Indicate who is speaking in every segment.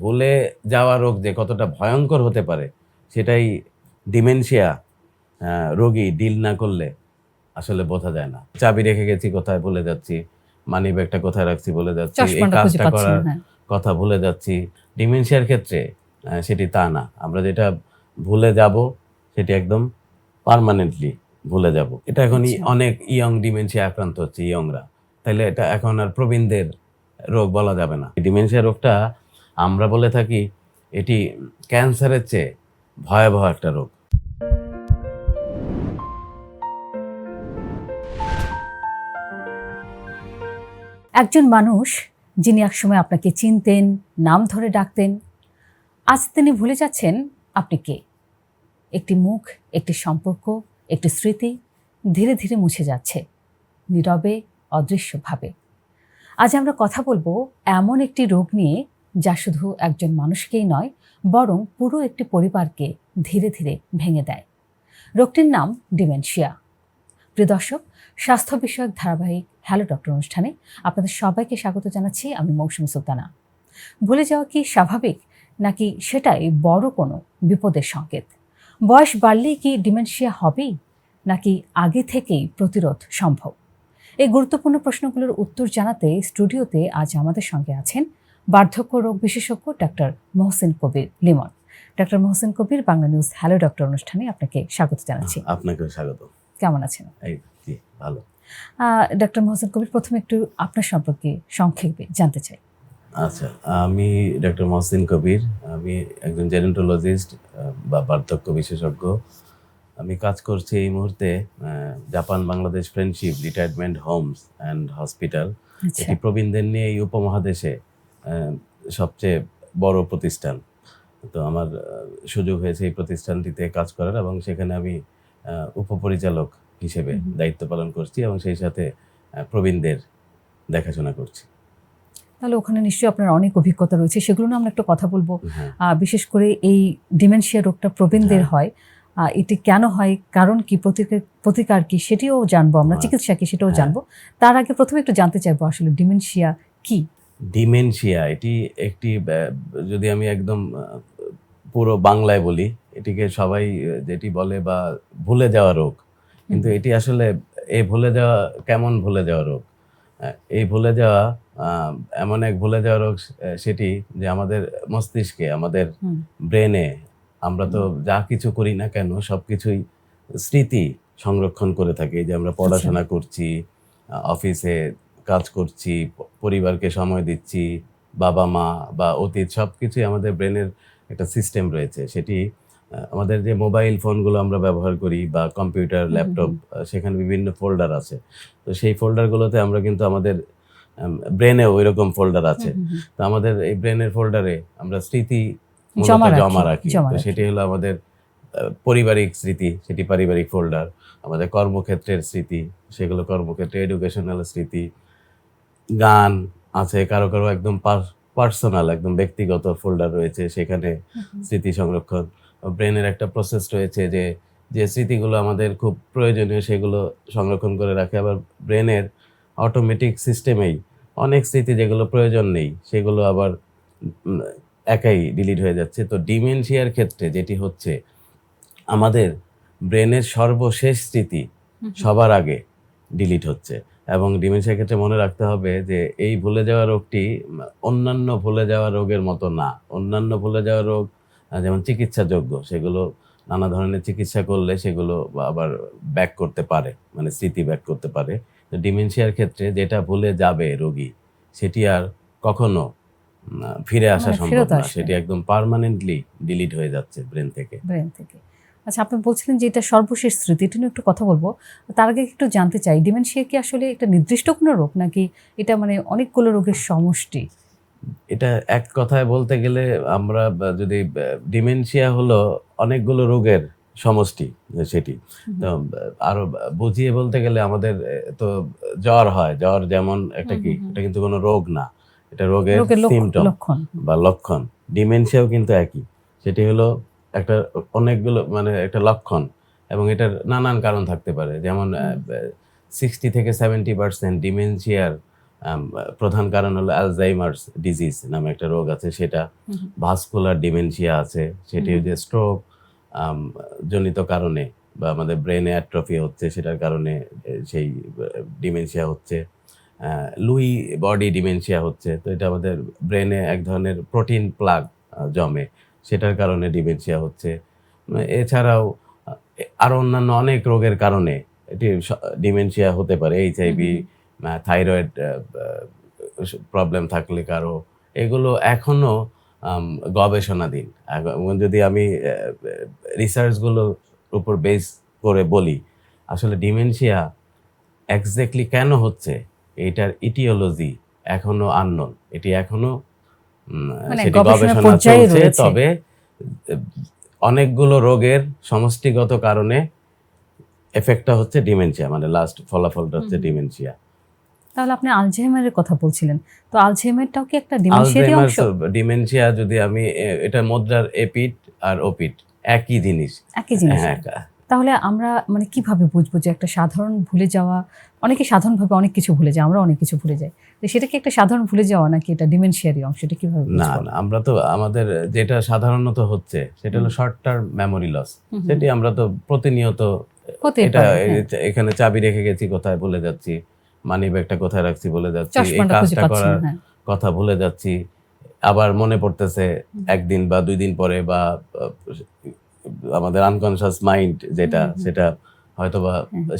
Speaker 1: ভুলে যাওয়া রোগ যে কতটা ভয়ঙ্কর হতে পারে সেটাই ডিমেনশিয়া রোগী ডিল না করলে আসলে বোঝা যায় না। চাবি রেখে গেছি কোথায় ভুলে যাচ্ছি, মানি ব্যাগটা কোথায় রাখছি ভুলে যাচ্ছি, এই
Speaker 2: চশমাটা খুঁজে
Speaker 1: কাজটা
Speaker 2: পাচ্ছি না,
Speaker 1: করার
Speaker 2: হ্যাঁ।
Speaker 1: কথা ভুলে যাচ্ছি। ডিমেনশিয়ার ক্ষেত্রে সেটি তা না। আমরা যেটা ভুলে যাব সেটি একদম পার্মানেন্টলি ভুলে যাব। এটা এখন
Speaker 2: আচ্ছা।
Speaker 1: অনেক ইয়ং ডিমেনশিয়া আক্রান্ত হচ্ছে ইয়ংরা। তাইলে এটা এখন আর প্রবীণদের রোগ বলা যাবে না। ডিমেনশিয়া রোগটা আমরা বলে থাকি এটি ক্যান্সারের চেয়ে ভয়াবহ একটা রোগ।
Speaker 2: একজন মানুষ যিনি একসময় আপনাকে চিনতেন, নাম ধরে ডাকতেন, আজ তিনি ভুলে যাচ্ছেন আপনি কে। একটি মুখ, একটি সম্পর্ক, একটি স্মৃতি ধীরে ধীরে মুছে যাচ্ছে, নীরবে, অদৃশ্যভাবে। আজ আমরা কথা বলবো এমন একটি রোগ নিয়ে যা শুধু একজন মানুষকেই নয়, বরং পুরো একটি পরিবারকে ধীরে ধীরে ভেঙে দেয়। রোগটির নাম ডিমেনশিয়া। প্রিয় দর্শক, স্বাস্থ্য বিষয়ক ধারাবাহিক হ্যালো ডক্টর অনুষ্ঠানে আপনাদের সবাইকে স্বাগত জানাচ্ছি। আমি মৌসুমী সুলতানা। ভুলে যাওয়া কি স্বাভাবিক, নাকি সেটাই বড় কোনো বিপদের সংকেত? বয়স বাড়লেই কি ডিমেনশিয়া হবেই, নাকি আগে থেকেই প্রতিরোধ সম্ভব? এই গুরুত্বপূর্ণ প্রশ্নগুলোর উত্তর জানাতে স্টুডিওতে আজ আমাদের সঙ্গে আছেন বার্ধক্য রোগ বিশেষজ্ঞ ডাক্তার মহসিন কবির লিমন। ডাক্তার মহসিন কবির, বাংলা নিউজ হ্যালো ডক্টর অনুষ্ঠানে আপনাকে স্বাগত জানাচ্ছি।
Speaker 1: আপনাকেও স্বাগত।
Speaker 2: কেমন আছেন?
Speaker 1: জি, ভালো।
Speaker 2: ডাক্তার মহসিন কবির, প্রথমে একটু আপনার সম্পর্কে সংক্ষেপে জানতে চাই।
Speaker 1: আচ্ছা, আমি ডক্টর মহসিন কবির। আমি একজন জেরন্টোলজিস্ট বা বার্ধক্য বিশেষজ্ঞ। আমি কাজ করছি এই মুহূর্তে Japan Bangladesh friendship retirement Holmes and hospital. এটি প্রবীণদের নিয়ে এই উপমহাদেশে সবচেয়ে বড় প্রতিষ্ঠান। তো আমার সুযোগ হয়েছে এই প্রতিষ্ঠানটিতে কাজ করার, এবং সেখানে আমি উপপরিচালক হিসেবে দায়িত্ব পালন করছি এবং সেই সাথে প্রবীণদের দেখাশোনা করছি।
Speaker 2: তাহলে ওখানে নিশ্চয়ই আপনার অনেক অভিজ্ঞতা রয়েছে, সেগুলো নিয়ে আমরা একটু কথা বলবো। বিশেষ করে এই ডিমেনশিয়া রোগটা প্রবীণদের হয়, এটি কেন হয়, কারণ কি, প্রতিকার কি, সেটিও জানবো আমরা, চিকিৎসা কি সেটাও জানবো। তার আগে প্রথমে একটু জানতে চাইবো আসলে ডিমেনশিয়া কি।
Speaker 1: ডিমেনশিয়া এটি একটি, যদি আমি একদম পুরো বাংলায় বলি, এটিকে সবাই যেটি বলে বা ভুলে যাওয়া রোগ, কিন্তু এটি আসলে এই ভুলে যাওয়া কেমন ভুলে যাওয়া রোগ। এই ভুলে যাওয়া এমন এক ভুলে যাওয়া রোগ সেটি যে আমাদের মস্তিষ্কে, আমাদের ব্রেনে আমরা তো যা কিছু করি না কেন সবকিছুই স্মৃতি সংরক্ষণ করে থাকি। যে আমরা পড়াশোনা করছি, অফিসে কাজ করছি, পরিবারকে সময় দিচ্ছি, বাবা মা বা অতীত সবকিছুই আমাদের ব্রেনের একটা সিস্টেম রয়েছে। সেটি আমাদের যে মোবাইল ফোনগুলো আমরা ব্যবহার করি বা কম্পিউটার, ল্যাপটপ, সেখানে বিভিন্ন ফোল্ডার আছে। তো সেই ফোল্ডারগুলোতে আমরা কিন্তু আমাদের ব্রেনেও ওইরকম ফোল্ডার আছে। তো আমাদের এই ব্রেনের ফোল্ডারে আমরা স্মৃতি জমা রাখি। তো সেটি হলো আমাদের পারিবারিক স্মৃতি, সেটি পারিবারিক ফোল্ডার। আমাদের কর্মক্ষেত্রের স্মৃতি, সেগুলো কর্মক্ষেত্রে। এডুকেশনাল স্মৃতি, গান আছে, কারো কারো একদম পার্সোনাল, একদম ব্যক্তিগত ফোল্ডার রয়েছে, সেখানে স্মৃতি সংরক্ষণ। ব্রেনের একটা প্রসেস রয়েছে যে যে স্মৃতিগুলো আমাদের খুব প্রয়োজনীয় সেগুলো সংরক্ষণ করে রাখে। আবার ব্রেনের অটোমেটিক সিস্টেমেই অনেক স্মৃতি যেগুলো প্রয়োজন নেই সেগুলো আবার একাই ডিলিট হয়ে যাচ্ছে। তো ডিমেনশিয়ার ক্ষেত্রে যেটি হচ্ছে, আমাদের ব্রেনের সর্বশেষ স্মৃতি সবার আগে ডিলিট হচ্ছে। এবং ডিমেনশিয়ার ক্ষেত্রে মনে রাখতে হবে যে এই ভুলে যাওয়া রোগটি অন্যান্য ভুলে যাওয়া রোগের মতো না। অন্যান্য ভুলে যাওয়া রোগ যেমন চিকিৎসাযোগ্য, সেগুলো নানা ধরনের চিকিৎসা করলে সেগুলো আবার ব্যাক করতে পারে, মানে স্মৃতি ব্যাক করতে পারে। তো ডিমেনশিয়ার ক্ষেত্রে যেটা ভুলে যাবে রোগী, সেটি আর কখনো ফিরে আসা সম্ভব না। সেটি একদম পার্মানেন্টলি ডিলিট হয়ে যাচ্ছে ব্রেন থেকে।
Speaker 2: আচ্ছা, আপনি বলছিলেন যে এটা সর্বশেষ স্মৃতি, এটা নিয়ে একটু কথা বলবো। তার আগে একটু জানতে চাই, ডিমেনশিয়া কি আসলে একটা নির্দিষ্ট কোনো রোগ, নাকি এটা মানে অনেকগুলো রোগের সমষ্টি?
Speaker 1: এটা এক কথায় বলতে গেলে আমরা যদি ডিমেনশিয়া হলো অনেকগুলো রোগের সমষ্টি সেটি। তো আরো বুঝিয়ে বলতে গেলে আমাদের তো জ্বর হয়, জ্বর যেমন একটা কি, এটা কিন্তু কোনো রোগ না, এটা রোগের সিমটম বা লক্ষণ। ডিমেনশিয়াও কিন্তু একই, সেটি হলো একটা অনেকগুলো মানে একটা লক্ষণ, এবং এটার নানান কারণ থাকতে পারে। যেমন 60 থেকে 70% ডিমেনশিয়ার প্রধান কারণ হলো অ্যালজাইমার্স ডিজিজ নামে একটা রোগ আছে, সেটা ভাস্কুলার ডিমেনশিয়া আছে, সেটি যে স্ট্রোক জনিত কারণে বা আমাদের ব্রেনে অ্যাট্রফি হচ্ছে সেটার কারণে সেই ডিমেনশিয়া হচ্ছে। লুই বডি ডিমেনশিয়া হচ্ছে, তো এটা আমাদের ব্রেনে এক ধরনের প্রোটিন প্লাগ জমে, সেটার কারণে ডিমেনশিয়া হচ্ছে। এছাড়াও আরও অন্যান্য অনেক রোগের কারণে এটি ডিমেনশিয়া হতে পারে। এইচআইভি, থাইরয়েড প্রবলেম থাকলে কারো, এগুলো এখনো গবেষণাধীন। যদি আমি রিসার্চগুলোর উপর বেস করে বলি, আসলে ডিমেনশিয়া এক্স্যাক্টলি কেন হচ্ছে এটার ইটিওলজি এখনো আননোন, এটি এখনো
Speaker 2: মানে
Speaker 1: সেটি
Speaker 2: গবেষণার
Speaker 1: গবেষণা
Speaker 2: পর্যায়ে
Speaker 1: চলছে।
Speaker 2: রয়েছে।
Speaker 1: তবে অনেকগুলো রোগের সমষ্টিগত কারণে এফেক্টটা হচ্ছে ডিমেনশিয়া, মানে লাস্ট ফলাফলটা হচ্ছে ডিমেনশিয়া।
Speaker 2: তাহলে আপনি আলঝেইমারের কথা বলছিলেন, তো আলঝেইমারটাও কি একটা ডিমেনশিয়ারই অংশ?
Speaker 1: ডিমেনশিয়া যদি আমি এটা মুদ্রার এপিট আর ওপিট একই জিনিস।
Speaker 2: একই জিনিস।
Speaker 1: হ্যাঁ,
Speaker 2: তাহলে আমরা মানে কিভাবে বুঝবো যে একটা সাধারণ ভুলে যাওয়া, অনেকে সাধারণভাবে অনেক কিছু ভুলে যায়, আমরা অনেক কিছু ভুলে যাই, তো সেটা কি একটা সাধারণ ভুলে যাওয়া নাকি এটা ডিমেনশিয়ারই অংশ, এটা কিভাবে
Speaker 1: না
Speaker 2: বুঝবো?
Speaker 1: না, আমরা তো আমাদের যেটা সাধারণত হচ্ছে সেটা হলো শর্ট টার্ম মেমোরি লস। সেটি আমরা তো প্রতিনিয়ত
Speaker 2: হতেই
Speaker 1: এটা
Speaker 2: পারে, হ্যাঁ।
Speaker 1: এখানে চাবি রেখে গেছি কোথায় ভুলে যাচ্ছি, মানি ব্যাগটা কোথায় রাখছি ভুলে যাচ্ছি, এই
Speaker 2: চশমাটা খুঁজে
Speaker 1: কাজটা
Speaker 2: পাচ্ছি না,
Speaker 1: করার
Speaker 2: হ্যাঁ।
Speaker 1: কথা ভুলে যাচ্ছি, আবার মনে পড়তেছে একদিন বা 2 দিন পরে, বা আমাদের আনকনশিয়াস মাইন্ড যেটা সেটা হয়তোবা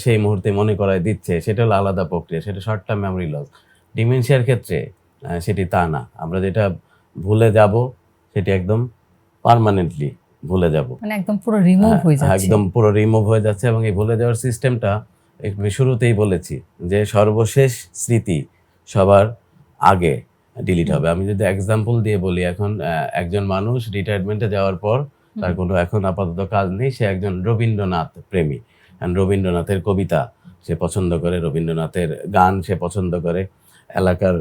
Speaker 1: সেই মুহূর্তে মনে করায় দিচ্ছে, সেটা হলো আলাদা প্রক্রিয়া, সেটা শর্ট টার্ম মেমোরি লস। ডিমেনশিয়ার ক্ষেত্রে সেটি তা না, আমরা যেটা ভুলে যাব সেটি একদম পার্মানেন্টলি ভুলে যাব,
Speaker 2: মানে একদম পুরো রিমুভ হয়ে যাচ্ছে।
Speaker 1: একদম পুরো রিমুভ হয়ে যাচ্ছে। এবং এই ভুলে যাওয়ার সিস্টেমটা আমি শুরুতেই বলেছি যে সর্বশেষ স্মৃতি সবার আগে ডিলিট হবে। আমি যদি এক্সাম্পল দিয়ে বলি, এখন একজন মানুষ রিটায়ারমেন্টে যাওয়ার পর তার কোনো এখন আপাতত কাজ নেই, সে একজন রবীন্দ্রনাথ প্রেমী, রবীন্দ্রনাথের কবিতা সে পছন্দ করে, রবীন্দ্রনাথের গান সে পছন্দ করে, এলাকার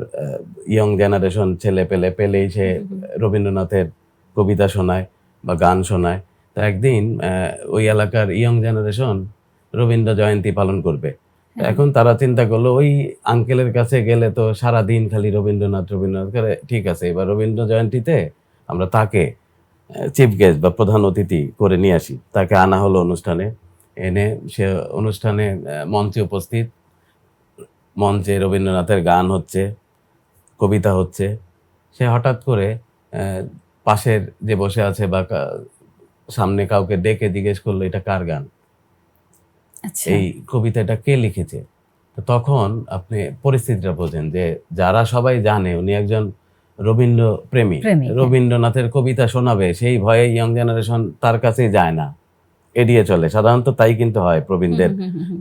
Speaker 1: ইয়ং জেনারেশন ছেলে পেলেই সে রবীন্দ্রনাথের কবিতা শোনায় বা গান শোনায়। তো একদিন ওই এলাকার ইয়ং জেনারেশন রবীন্দ্র জয়ন্তী পালন করবে। এখন তারা চিন্তা করলো ওই আঙ্কেলের কাছে গেলে তো সারা দিন খালি রবীন্দ্রনাথ করে, ঠিক আছে এবার রবীন্দ্র জয়ন্তীতে আমরা তাকে চিফ গেস্ট বা প্রধান অতিথি করে নিয়ে আসি। তাকে আনা হলো অনুষ্ঠানে, এনে সে অনুষ্ঠানে মঞ্চে উপস্থিত, মঞ্চে রবীন্দ্রনাথের গান হচ্ছে, কবিতা হচ্ছে। সে হঠাৎ করে পাশের যে বসে আছে বা সামনে কাউকে ডেকে জিজ্ঞেস করলো এটা কার গান, এই কবিতাটা কে লিখেছে। তো তখন আপনি পরিস্থিতিটা বোঝেন যে যারা সবাই জানে উনি একজন রবীন্দ্র প্রেমী, রবীন্দ্রনাথের কবিতা শোনাবে সেই ভয়ে ইয়ং জেনারেশন তার কাছেই যায় না, এড়িয়ে চলে। সাধারণত তাই কিন্তু হয় প্রবীণদের,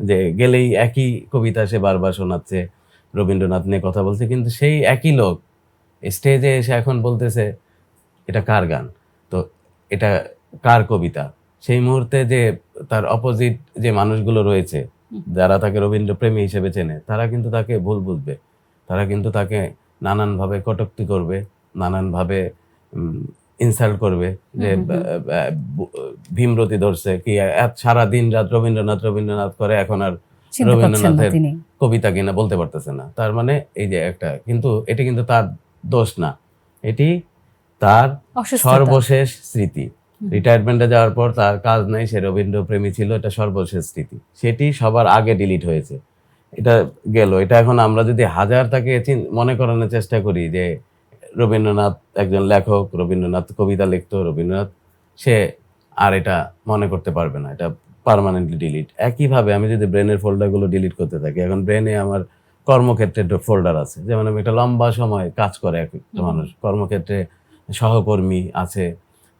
Speaker 1: যে গেলেই একই কবিতা সে বারবার শোনাচ্ছে, রবীন্দ্রনাথ নিয়ে কথা বলছে, কিন্তু সেই একই লোক স্টেজে এসে এখন বলতেছে এটা কার গান, তো এটা কার কবিতা। সেই মুহূর্তে যে তার অপোজিট যে মানুষগুলো রয়েছে যারা তাকে রবীন্দ্র প্রেমী হিসেবে চেনে, তারা কিন্তু তাকে ভুল বুঝবে, তারা কিন্তু তাকে নানানভাবে কটূক্তি করবে, নানানভাবে ইনসাল্ট করবে, যে ভীমরতি ধরছে কি, সারা দিন রাত রবীন্দ্রনাথ করে, এখন আর রবীন্দ্রনাথের কবিতা কিনা বলতে পারতেছে না। তার মানে এই যে একটা, কিন্তু এটি কিন্তু তার দোষ না, এটি তার সর্বশেষ স্মৃতি। রিটায়ারমেন্টে যাওয়ার পর তার কাজ নাই, সে রবীন্দ্র প্রেমী ছিল, এটা সর্বশেষ স্মৃতি, সেটি সবার আগে ডিলিট হয়েছে, এটা গেল। এটা এখন আমরা যদি হাজার তাকে মনে করানোর চেষ্টা করি যে রবীন্দ্রনাথ একজন লেখক, রবীন্দ্রনাথ কবিতা লিখতো, রবীন্দ্রনাথ, সে আর এটা মনে করতে পারবে না, এটা পার্মানেন্টলি ডিলিট। একইভাবে আমি যদি ব্রেনের ফোল্ডারগুলো ডিলিট করতে থাকি, এখন ব্রেনে আমার কর্মক্ষেত্রে ফোল্ডার আছে, যেমন আমি একটা লম্বা সময় কাজ করে একটা মানুষ, কর্মক্ষেত্রে সহকর্মী আছে,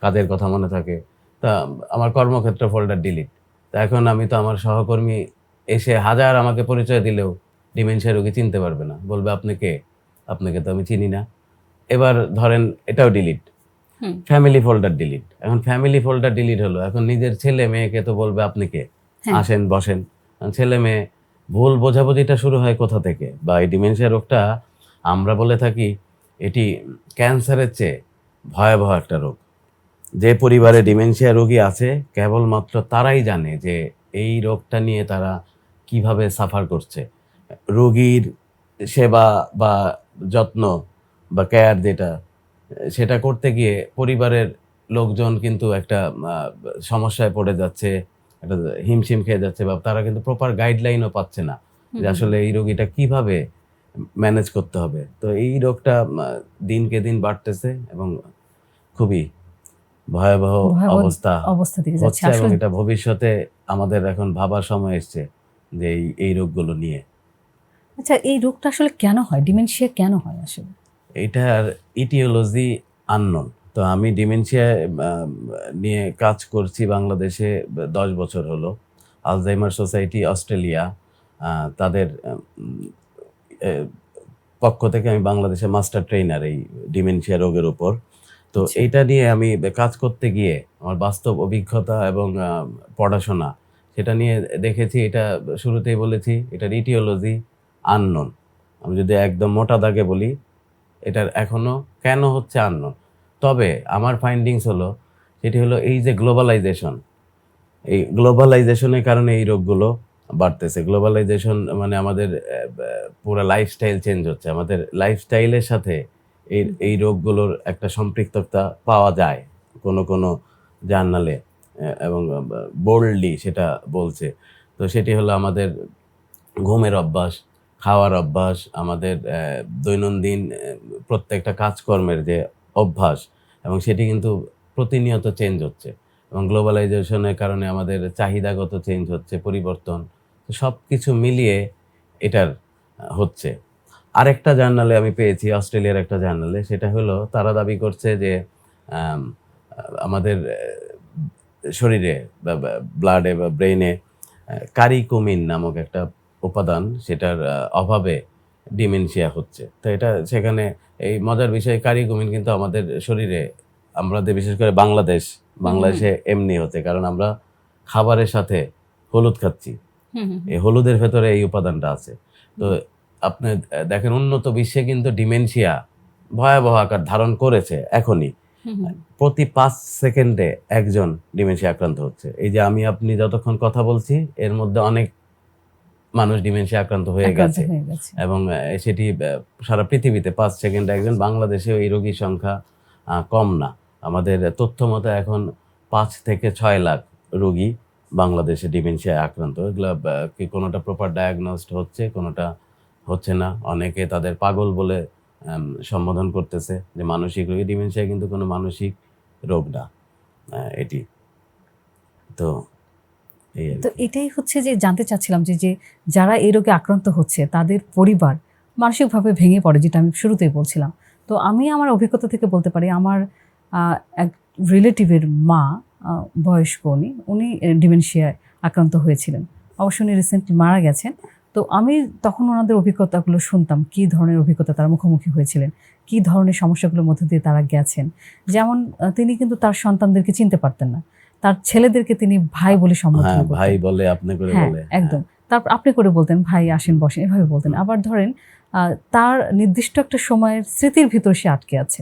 Speaker 1: কাজের কথা মনে থাকে, তা আমার কর্মক্ষেত্র ফোল্ডার ডিলিট। তা এখন আমি তো আমার সহকর্মী এসে হাজার আমাকে পরিচয় দিলেও ডিমেনশিয়া রোগী চিনতে পারবে না, বলবে আপনি কে, আপনাকে তো আমি চিনি না। এবার ধরেন এটাও ডিলিট, ফ্যামিলি ফোল্ডার ডিলিট। এখন ফ্যামিলি ফোল্ডার ডিলিট হলো, এখন নিজের ছেলে মেয়েকে তো বলবে আপনি কে, আসেন বসেন। ছেলে মেয়ে ভুল বোঝাবুঝিটা শুরু হয় কোথা থেকে, বা এই ডিমেনশিয়া রোগটা আমরা বলে থাকি এটি ক্যান্সারের চেয়ে ভয়াবহ একটা রোগ। যে পরিবারে ডিমেনশিয়া রোগী আছে কেবলমাত্র তারাই জানে যে এই রোগটা নিয়ে তারা কিভাবে সাফার করছে। রোগীর সেবা বা যত্ন বা কেয়ার যেটা, সেটা করতে গিয়ে পরিবারের লোকজন কিন্তু একটা সমস্যায় পড়ে যাচ্ছে, একটা হিমশিম খেয়ে যাচ্ছে, বা তারা কিন্তু প্রপার গাইডলাইনও পাচ্ছে না
Speaker 2: হুম,
Speaker 1: যে
Speaker 2: হুম,
Speaker 1: আসলে এই রোগীটা কিভাবে ম্যানেজ করতে হবে। তো এই রোগটা দিনকে দিন বাড়তেছে এবং খুবই ভয়াবহ
Speaker 2: ভয়াবহ
Speaker 1: অবস্থা
Speaker 2: অবস্থা দিকে যাচ্ছে
Speaker 1: হচ্ছে, এবং
Speaker 2: আসলে।
Speaker 1: এটা ভবিষ্যতে আমাদের এখন ভাবার সময় এসছে যে এই রোগগুলো নিয়ে।
Speaker 2: আচ্ছা, এই রোগটা আসলে কেন হয়? ডিমেনশিয়া কেন হয় আসলে?
Speaker 1: এটার ইটিওলজি আননোন। তো আমি ডিমেনশিয়া নিয়ে কাজ করছি বাংলাদেশে ১০ বছর হলো। আলজাইমার সোসাইটি অস্ট্রেলিয়া তাদের এ পক্ষ থেকে আমি বাংলাদেশে মাস্টার ট্রেইনার এই ডিমেনশিয়া রোগের উপর। তো
Speaker 2: আচ্ছা।
Speaker 1: এইটা নিয়ে আমি কাজ করতে গিয়ে আমার বাস্তব অভিজ্ঞতা এবং পড়াশোনা, সেটা নিয়ে দেখেছি, এটা শুরুতেই বলেছি, এটার ইটিওলজি আননোন। আমি যদি একদম মোটা দাগে বলি, এটার এখনো কেন হচ্ছে আননোন। তবে আমার ফাইন্ডিংস হলো, সেটি হলো এই যে গ্লোবালাইজেশন, এই গ্লোবালাইজেশনের কারণে এই রোগগুলো বাড়তেছে। গ্লোবালাইজেশন মানে আমাদের পুরা লাইফস্টাইল চেঞ্জ হচ্ছে। আমাদের লাইফস্টাইলের সাথে এই রোগগুলোর একটা সম্পৃক্ততা পাওয়া যায় কোনো জার্নালে, এবং বোল্ডলি সেটা বলছে। তো সেটি হলো আমাদের ঘুমের অভ্যাস, খাওয়ার অভ্যাস, আমাদের দৈনন্দিন প্রত্যেকটা কাজকর্মের যে অভ্যাস, এবং সেটি কিন্তু প্রতিনিয়ত চেঞ্জ হচ্ছে, এবং গ্লোবালাইজেশনের কারণে আমাদের চাহিদাগত চেঞ্জ হচ্ছে, পরিবর্তন। তো সবকিছু মিলিয়ে এটার হচ্ছে। আরেকটা জার্নালে আমি পেয়েছি, অস্ট্রেলিয়ার একটা জার্নালে, সেটা হলো তারা দাবি করছে যে আম আমাদের শরীরে বা ব্লাডে বা ব্রেইনে কারিকুমিন নামক একটা উপাদান, সেটার অভাবে ডিমেনশিয়া হচ্ছে। তো এটা সেখানে এই মজার বিষয়, কারিকুমিন কিন্তু আমাদের শরীরে, আমাদের বিশেষ করে
Speaker 2: হুম, হুম, হুম,
Speaker 1: বাংলাদেশে এমনি হচ্ছে, কারণ আমরা খাবারের সাথে হলুদ খাচ্ছি।
Speaker 2: হুম, হুম, হুম,
Speaker 1: এই হলুদের ভেতরে এই উপাদানটা আছে। তো
Speaker 2: হুম,
Speaker 1: আপনি দেখেন উন্নত বিশ্বে কিন্তু ডিমেনশিয়া ভয়াবহ আকার ধারণ করেছে এখনই।
Speaker 2: হুম, হুম,
Speaker 1: প্রতি ৫ সেকেন্ডে একজন ডিমেনশিয়া আক্রান্ত হচ্ছে। এই যে আমি আপনি যতক্ষণ কথা বলছি, এর মধ্যে অনেক মানুষ ডিমেনশিয়া আক্রান্ত হয়ে
Speaker 2: আক্রান্ত
Speaker 1: গেছে,
Speaker 2: হয়ে গেছে।
Speaker 1: এবং সেটি সারা পৃথিবীতে ৫ সেকেন্ডে একজন। বাংলাদেশেও এই রোগীর সংখ্যা কম না। আমাদের তথ্য মতো এখন ৫ থেকে ৬ লাখ রোগী বাংলাদেশে ডিমেনশিয়ায় আক্রান্ত। এগুলা কি কোনোটা প্রপার ডায়াগনোসড হচ্ছে, কোনোটা হচ্ছে না। অনেকে তাদের পাগল বলে সম্বোধন করতেছে, যে মানসিক রোগী। ডিমেনশিয়া কিন্তু কোনো মানসিক রোগ না। এটি তো এই
Speaker 2: তো
Speaker 1: আরকি।
Speaker 2: এটাই হচ্ছে যে জানতে চাচ্ছিলাম যে যারা এই রোগে আক্রান্ত হচ্ছে তাদের পরিবার মানসিকভাবে ভেঙে পড়ে, যেটা আমি শুরুতেই বলছিলাম। তো আমি আমার অভিজ্ঞতা থেকে বলতে পারি, আমার এক রিলেটিভের মা, বয়স্ক উনি ডিমেনশিয়ায় আক্রান্ত হয়েছিলেন। অবশ্য উনি রিসেন্টলি মারা গেছেন। তো আমি তখন ওনাদের অভিজ্ঞতাগুলো শুনতাম, কী ধরনের অভিজ্ঞতা তারা মুখোমুখি হয়েছিলেন, কী ধরনের সমস্যাগুলোর মধ্যে দিয়ে তারা গেছেন। যেমন তিনি কিন্তু তার সন্তানদেরকে চিনতে পারতেন না। তার ছেলেদেরকে তিনি ভাই বলে সম্বোধন
Speaker 1: হ্যাঁ, ভাই
Speaker 2: করতেন।
Speaker 1: বলে, আপনি করে
Speaker 2: হ্যাঁ,
Speaker 1: বলে। হ্যাঁ।
Speaker 2: একদম। তারপর আপনি করে বলতেন, "ভাই আসেন বসেন" এভাবে বলতেন।
Speaker 1: হুম।
Speaker 2: আবার ধরেন আ তার নির্দিষ্ট একটা সময়ের স্মৃতির ভিতর সে আটকে আছে।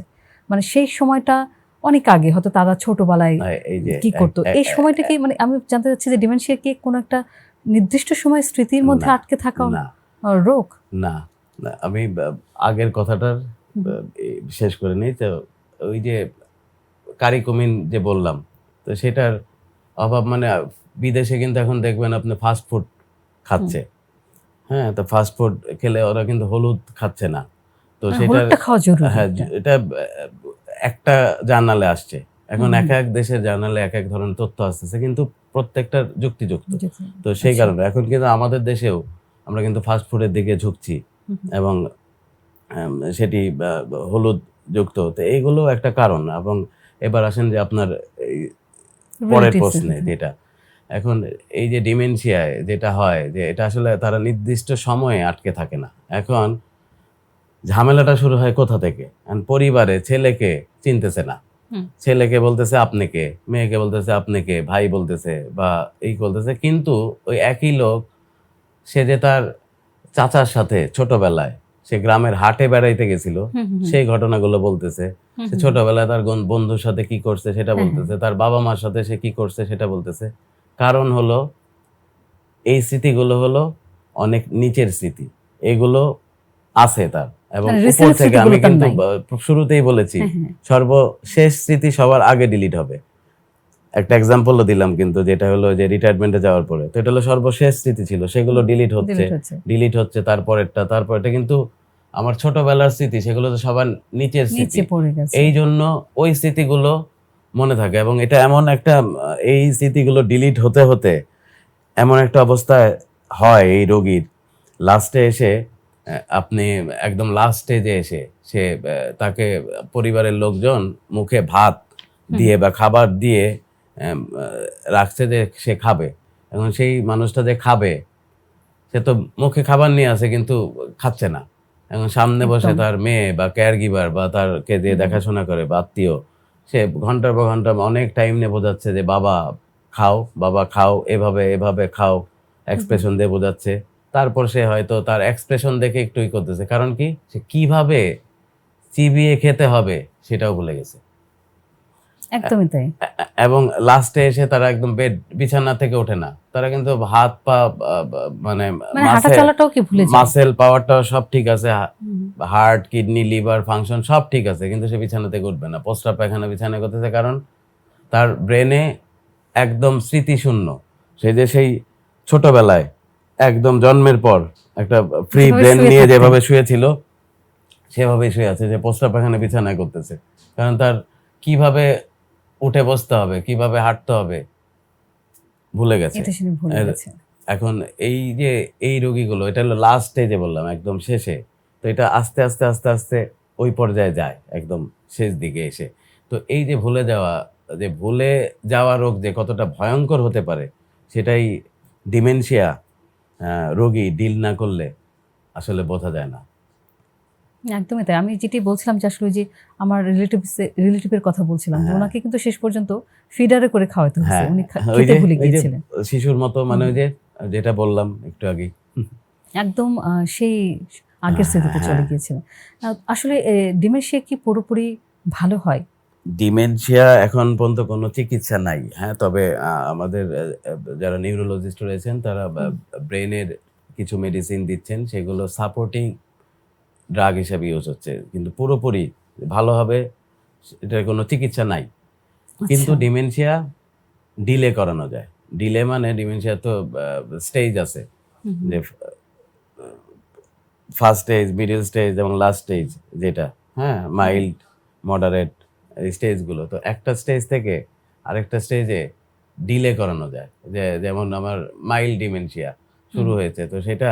Speaker 2: মানে সেই সময়টা অনেক আগে, হয়তো তারা ছোটবেলায়
Speaker 1: এই যে
Speaker 2: কি
Speaker 1: এক
Speaker 2: করত?
Speaker 1: এ
Speaker 2: এই
Speaker 1: এ
Speaker 2: সময়টা কি, মানে আমি জানতে চাচ্ছি যে ডিমেনশিয়া কি কোনো একটা নির্দিষ্ট সময়ের স্মৃতির মধ্যে
Speaker 1: না,
Speaker 2: আটকে থাকা
Speaker 1: না,
Speaker 2: রোগ?
Speaker 1: না, না। আমি আগের কথাটার
Speaker 2: হুম, হুম।
Speaker 1: আ ই শেষ করে নেই। তো ওই যে কারিকুমিন যে বললাম, তো সেটার অভাব মানে বিদেশে কিন্তু এখন দেখবেন আপনি ফাস্ট ফুড
Speaker 2: হুম।
Speaker 1: খাচ্ছে। হ্যাঁ? তো ফাস্ট ফুড খেলে ওরা কিন্তু হলুদ খাচ্ছে না। তো
Speaker 2: মানে
Speaker 1: সেটার
Speaker 2: হলুদটা খাওয়া জরুরি
Speaker 1: হ্যাঁ,
Speaker 2: এটা।
Speaker 1: এটা একটা জার্নালে আসছে।
Speaker 2: হুম,
Speaker 1: এখন
Speaker 2: হুম,
Speaker 1: একেক দেশের জার্নালে একেক ধরনের তথ্য আসতেছে, কিন্তু প্রত্যেকটার যুক্তিযুক্ত।
Speaker 2: হুম। জি, জি।
Speaker 1: তো সেই
Speaker 2: আচ্ছা।
Speaker 1: কারণে এখন কিন্তু আমাদের দেশেও আমরা কিন্তু ফাস্ট ফুডের দিকে ঝুঁকছি,
Speaker 2: হুম, হুম।
Speaker 1: এবং সেটি হলুদ যুক্ত। তো এইগুলোও একটা কারণ। এবং এবার আসেন যে আপনার এই পরের
Speaker 2: রিলেটিভস এর
Speaker 1: প্রশ্নে
Speaker 2: কথা।
Speaker 1: যেটা। এখন এই যে ডিমেনশিয়ায় যেটা হয়, যে এটা আসলে তারা নির্দিষ্ট সময়ে আটকে থাকে না। এখন ঝামেলাটা শুরু হয় কোথা থেকে? পরিবারে ছেলেকে চিনতেছে না।
Speaker 2: হুম।
Speaker 1: ছেলেকে বলতেছে, "আপনি কে?" মেয়েকে বলতেছে, "আপনি কে?" ভাই বলতেছে বা এই বলতেছে। কিন্তু ওই একই লোক, সে যে তার চাচার সাথে ছোটবেলায় সে গ্রামের হাটে বেড়াইতে গেছিল,
Speaker 2: হুম, হুম, হুম।
Speaker 1: সেই ঘটনাগুলো বলতেছে।
Speaker 2: হুম,
Speaker 1: সে
Speaker 2: হুম, হুম।
Speaker 1: ছোটবেলায় তার বন্ধুর সাথে কি করছে সেটা
Speaker 2: হ্যাঁ, হ্যাঁ।
Speaker 1: বলতেছে। তার বাবা-মার সাথে সে কি করছে সেটা বলতেছে। কারণ হলো, এই স্মৃতিগুলো হলো অনেক নিচের স্মৃতি। এগুলো আছে তার, এবং
Speaker 2: মানে
Speaker 1: উপর
Speaker 2: recent
Speaker 1: থেকে আমি
Speaker 2: স্মৃতিগুলো তার
Speaker 1: কিন্তু
Speaker 2: নাই।
Speaker 1: শুরুতেই বলেছি
Speaker 2: হ্যাঁ, হ্যাঁ।
Speaker 1: সর্বশেষ স্মৃতি সবার আগে ডিলিট হবে। একটা এক্সাম্পলও দিলাম কিন্তু, যেটা হলো যে রিটায়ারমেন্টে যাওয়ার পরে, তো এটা হলো সর্বশেষ স্মৃতি ছিল, সেগুলো ডিলিট হচ্ছে
Speaker 2: ডিলিট হচ্ছে।
Speaker 1: ডিলিট হচ্ছে তারপরেরটা কিন্তু আমার ছোটবেলার স্মৃতি, সেগুলো তো সবার নিচের স্মৃতি।
Speaker 2: নিচে পড়ে গেছে।
Speaker 1: এই জন্য ওই স্মৃতিগুলো মনে থাকে, এবং এটা এমন একটা এই স্মৃতিগুলো ডিলিট হতে হতে এমন একটা অবস্থায় হয় এই রোগীর, লাস্টে এসে আপনি একদম লাস্ট স্টেজে এসে সে তাকে পরিবারের লোকজন মুখে ভাত দিয়ে বা খাবার দিয়ে রাখছে যে সে খাবে, এবং সেই মানুষটা যে খাবে সে তো মুখে খাবার নিয়ে আসে কিন্তু খাচ্ছে না, এবং সামনে বসে
Speaker 2: একদম।
Speaker 1: তার মেয়ে বা কেয়ার গিভার বা তারকে যে দেখাশোনা করে বা আত্মীয়, সে ঘন্টার পর ঘন্টা অনেক টাইম নিয়ে বোঝাচ্ছে যে বাবা খাও, বাবা খাও, এভাবে এভাবে খাও, এক্সপ্রেশন দিয়ে বোঝাচ্ছে। তারপর সে হয়তো তার এক্সপ্রেশন দেখে একটুই করতেছে, কারণ কি সে কিভাবে চিবিয়ে খেতে হবে সেটাও ভুলে গেছে।
Speaker 2: একদমই তাই।
Speaker 1: এবং লাস্টে এসে তারা একদম বিছানা থেকে ওঠে না, তারা কিন্তু হাত পা মানে
Speaker 2: মানে হাঁটা চলাটাও কি ভুলে যায়।
Speaker 1: মাসেল পাওয়ারটা সব ঠিক আছে, হার্ট কিডনি লিভার ফাংশন সব ঠিক আছে, কিন্তু সে বিছানা থেকে উঠবে না, প্রস্রাব পায়খানা বিছানা করতেছে, কারণ তার ব্রেনে একদম স্মৃতিশূন্য। সে যে সেই ছোটবেলায় একদম জন্মের পর একটা ফ্রি
Speaker 2: যেভাবে
Speaker 1: ব্রেন
Speaker 2: শুয়ে
Speaker 1: নিয়ে
Speaker 2: থাকতেন।
Speaker 1: যেভাবে শুয়েছিল সেভাবেই শুয়ে আছে, যে প্রস্রাব পায়খানা বিছানায় করতেছে, কারণ তার কিভাবে উঠে বসতে হবে, কিভাবে হাঁটতে হবে ভুলে গেছে।
Speaker 2: এটা সে ভুলে গেছে।
Speaker 1: এখন এই যে এই রোগীগুলো, এটা হলো লাস্ট স্টেজে বললাম, একদম শেষে, তো এটা আস্তে আস্তে আস্তে আস্তে ওই পর্যায়ে যায় একদম শেষ দিকে এসে। তো এই যে ভুলে যাওয়া রোগ যে কতটা ভয়ঙ্কর হতে পারে, সেটাই ডিমেনশিয়া রোগী ডিল না করলে আসলে বোঝা যায় না।
Speaker 2: একদমই তাই। আমি যেটি বলছিলাম যে আসলে ওই যে আমার রিলেটিভের কথা বলছিলাম যে ওনাকে কিন্তু শেষ পর্যন্ত ফিডারে করে খাওয়াতে হয়েছে।
Speaker 1: হ্যাঁ,
Speaker 2: উনি
Speaker 1: ওই
Speaker 2: খেতে
Speaker 1: যে
Speaker 2: ভুলে
Speaker 1: ওই যে
Speaker 2: গিয়েছিলেন।
Speaker 1: শিশুর মতো, মানে ওই যে যেটা বললাম একটু আগেই।
Speaker 2: একদম সেই আগের স্মৃতিতে চলে
Speaker 1: হ্যাঁ,
Speaker 2: গিয়েছিলেন। আসলে ডিমেনশিয়া কি পুরোপুরি ভালো হয়?
Speaker 1: ডিমেনশিয়া এখন পর্যন্ত কোনো চিকিৎসা নাই। হ্যাঁ, তবে আমাদের যারা নিউরোলজিস্ট রয়েছেন তারা ব্রেনের কিছু মেডিসিন দিচ্ছেন, সেগুলো সাপোর্টিং ড্রাগ হিসেবে ইউজ হচ্ছে, কিন্তু পুরোপুরি ভালো হবে এটার কোনো চিকিৎসা নাই। কিন্তু
Speaker 2: আচ্ছা।
Speaker 1: ডিমেনশিয়া ডিলে করানো যায়। ডিলে মানে ডিমেনশিয়া তো স্টেজ আছে, যে ফার্স্ট স্টেজ, মিডল স্টেজ এবং লাস্ট স্টেজ, যেটা হ্যাঁ মাইল্ড মডারেট এই স্টেজগুলো, তো একটা স্টেজ থেকে আরেকটা স্টেজে ডিলে করানো যায়, যে যেমন আমার মাইল্ড ডিমেনশিয়া শুরু হয়েছে, তো সেটা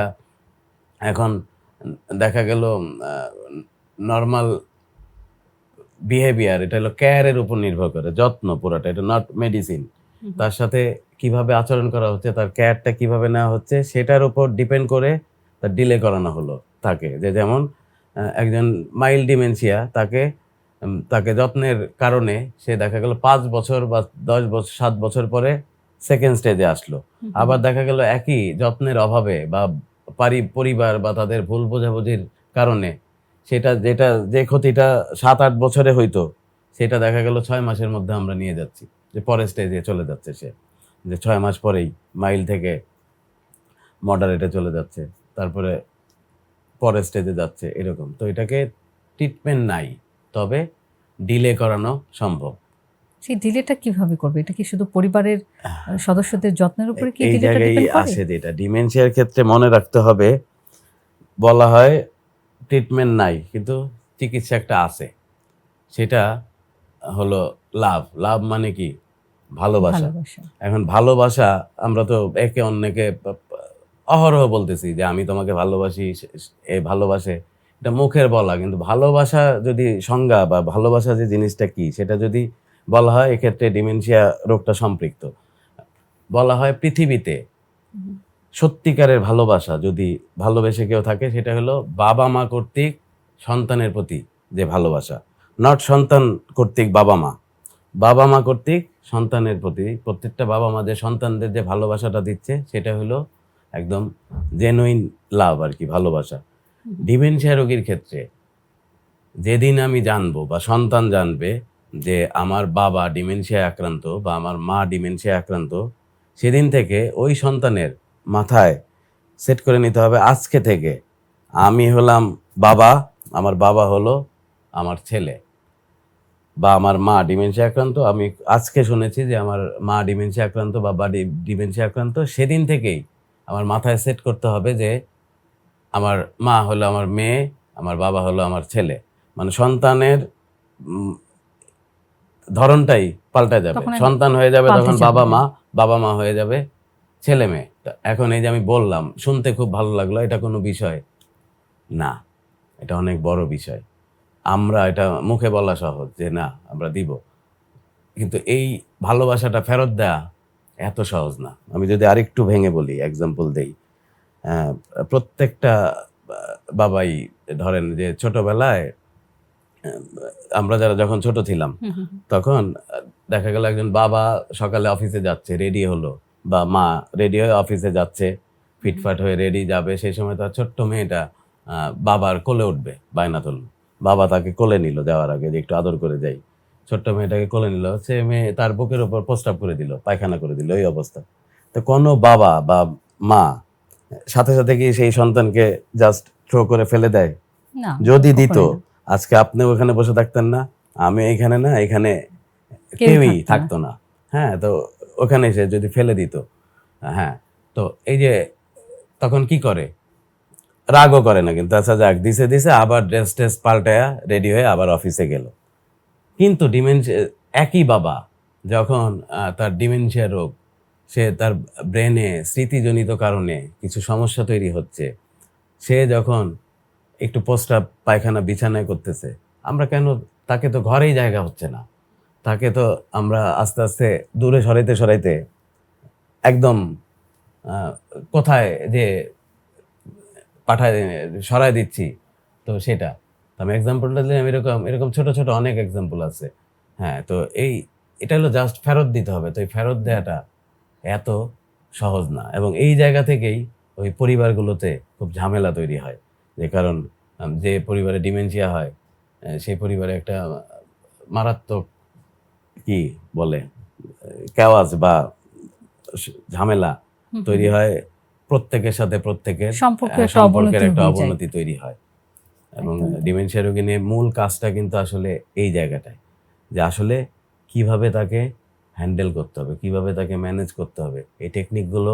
Speaker 1: এখন দেখা গেল নর্মাল বিহেভিয়ার, এটা হলো কেয়ারের উপর নির্ভর করে, যত্ন পুরোটা, এটা নট মেডিসিন। তার সাথে কিভাবে আচরণ করা হচ্ছে, তার কেয়ারটা কিভাবে নেওয়া হচ্ছে, সেটার উপর ডিপেন্ড করে তার ডিলে করানো হলো থাকে। যে যেমন একজন মাইল্ড ডিমেনশিয়া, তাকে যত্নের কারণে সে দেখা গেল 5 বছর বা 10 বছর 7 বছর পরে সেকেন্ড স্টেজে আসলো। আবার দেখা গেল একই যত্নের অভাবে বা পরিবার বা তাদের ভুল বোঝাবুঝির কারণে যে ক্ষতিটা 7-8 বছরে হইতো, সেটা দেখা গেল 6 মাসের মধ্যে আমরা নিয়ে যাচ্ছি, যে পরের স্টেজে চলে যাচ্ছে সে, যে 6 মাস পরেই মাইল্ড থেকে মডারেটে চলে যাচ্ছে, তারপরে পরের স্টেজে যাচ্ছে, এরকম। তো এটাকে ট্রিটমেন্ট নাই, তবে ডিলে করানো সম্ভব।
Speaker 2: সেই ডিলেটা কিভাবে করবে? এটা কি শুধু পরিবারের সদস্যদের যত্নের উপরে কি
Speaker 1: এই
Speaker 2: ডিলেটা
Speaker 1: জায়গায়
Speaker 2: ডিপেন্ড করে?
Speaker 1: আসে, যেটা ডিমেনশিয়ার ক্ষেত্রে মনে রাখতে হবে, বলা হয় ট্রিটমেন্ট নাই কিন্তু চিকিৎসা একটা আছে, সেটা হলো লাভ মানে কি? ভালোবাসা।
Speaker 2: ভালোবাসা।
Speaker 1: এখন ভালোবাসা আমরা তো একে অন্যকে অহরহ বলতেছি যে আমি তোমাকে ভালোবাসি, এ ভালোবাসে, এটা মুখের বলা, কিন্তু ভালোবাসা যদি সংজ্ঞা বা ভালোবাসা যে জিনিসটা কি সেটা যদি বলা হয়, এক্ষেত্রে ডিমেনশিয়া রোগটা সম্পৃক্ত। বলা হয় পৃথিবীতে সত্যিকারের ভালোবাসা যদি ভালোবেসে কেউ থাকে, সেটা হলো বাবা মা কর্তৃক সন্তানের প্রতি যে ভালোবাসা, নট সন্তান কর্তৃক বাবা মা, বাবা মা কর্তৃক সন্তানের প্রতি, প্রত্যেকটা বাবা মা যে সন্তানদের যে ভালোবাসাটা দিচ্ছে, সেটা হলো একদম জেনুইন লাভ আর কি, ভালোবাসা। ডিমেনশিয়া রোগীর ক্ষেত্রে যেদিন আমি জানবো বা সন্তান জানবে যে আমার বাবা ডিমেনশিয়ায় আক্রান্ত বা আমার মা ডিমেনশিয়ায় আক্রান্ত, সেদিন থেকে ওই সন্তানের মাথায় সেট করে নিতে হবে, আজকে থেকে আমি হলাম বাবা, আমার বাবা হলো আমার ছেলে, বা আমার মা ডিমেনশিয়া আক্রান্ত। আমি আজকে শুনেছি যে আমার মা ডিমেনশিয়া আক্রান্ত, বাবা ডিমেনশিয়া আক্রান্ত। সেদিন থেকেই আমার মাথায় সেট করতে হবে যে আমার মা হলো আমার মেয়ে, আমার বাবা হলো আমার ছেলে। মানে সন্তানের উম, ধরনটাই পাল্টা যাবে।
Speaker 2: তখন
Speaker 1: সন্তান হয়ে যাবে
Speaker 2: পাল্টে
Speaker 1: তখন
Speaker 2: যাবে,
Speaker 1: বাবা মা,
Speaker 2: হ্যাঁ।
Speaker 1: বাবা মা হয়ে যাবে ছেলে মেয়ে। তা এখন এই যে আমি বললাম, শুনতে খুব ভালো লাগলো, এটা কোনো বিষয় না, এটা অনেক বড় বিষয়। আমরা এটা মুখে বলা সহজ যে না আমরা দিব, কিন্তু এই ভালোবাসাটা ফেরত দেয়া এত সহজ না। আমি যদি আরেকটু ভেঙে বলি, এক্সাম্পল দেই, আহ, প্রত্যেকটা বাবাই ধরেন যে ছোটবেলায় আমরা যারা যখন ছোট ছিলাম তখন দেখা গেল একজন বাবা সকালে অফিসে যাচ্ছে, রেডি হলো, বা মা রেডি হয়ে অফিসে যাচ্ছে, ফিটফাট হয়ে রেডি যাবে। সেই সময় তার ছোট্ট মেয়েটা বাবার কোলে উঠবে, বায়না তুলল, বাবা তাকে কোলে নিল যাওয়ার আগে, যে একটু আদর করে যাই। ছোট্ট মেয়েটাকে কোলে নিল, সে মেয়ে তার বুকের উপর প্রস্রাব করে দিল, পায়খানা করে দিল, এই অবস্থা। তো কোনো বাবা বা মা সাথে সাথে কি সেই সন্তানকে জাস্ট থ্রো করে ফেলে দেয়?
Speaker 2: না,
Speaker 1: যদি দিত,
Speaker 2: কখনোই না।
Speaker 1: আজকে আপনিও ওখানে বসে থাকতেন না, আমি এখানে না, এখানে
Speaker 2: কেউই
Speaker 1: কেউই
Speaker 2: থাকতো না।
Speaker 1: থাকতো না। হ্যাঁ, তো ওখানে এসে যদি ফেলে দিত, হ্যাঁ, তো এই যে তখন কি করে, রাগও করে না, কিন্তু আচ্ছা যাক দিছে দিছে, আবার ড্রেস ট্রেস পাল্টায়া রেডি হয়ে আবার অফিসে গেল। কিন্তু ডিমেনশিয়া, একই বাবা যখন তার ডিমেনশিয়া রোগ, সে তার ব্রেনে স্মৃতিজনিত কারণে কিছু সমস্যা তৈরি হচ্ছে, সে যখন একটু প্রস্রাব পায়খানা বিছানায় করতেছে, আমরা কেন, তাকে তো ঘরেই জায়গা হচ্ছে না, তাকে তো আমরা আস্তে আস্তে দূরে সরাইতে সরাইতে একদম আহ, কোথায় যে পাঠায় সরাই দিচ্ছি। তো সেটা তো আমি এক্সাম্পলটা দিলাম, এরকম এরকম ছোট ছোট অনেক এক্সাম্পল আছে। হ্যাঁ, তো এটা হলো জাস্ট ফেরত দিতে হবে। তো এই ফেরত দেওয়াটা এত সহজ না, এবং এই জায়গা থেকেই ওই পরিবারগুলোতে খুব ঝামেলা তৈরি হয়। যে কারণ যে পরিবারে ডিমেনশিয়া হয়, সেই পরিবারে একটা মারাত্মক কি বলে কেওয়াজ বা ঝামেলা তৈরি হয়, প্রত্যেকের সাথে প্রত্যেকের
Speaker 2: সম্পর্কে একটা
Speaker 1: সম্পর্কের
Speaker 2: অবনতি
Speaker 1: একটা
Speaker 2: হয়ে যায়।
Speaker 1: অবনতি তৈরি হয়। এবং
Speaker 2: একদমই তাই।
Speaker 1: ডিমেনশিয়া রোগী নিয়ে মূল কাজটা কিন্তু আসলে এই জায়গাটায়, যে আসলে কিভাবে তাকে হ্যান্ডেল করতে হবে, কিভাবে তাকে ম্যানেজ করতে হবে, এই টেকনিকগুলো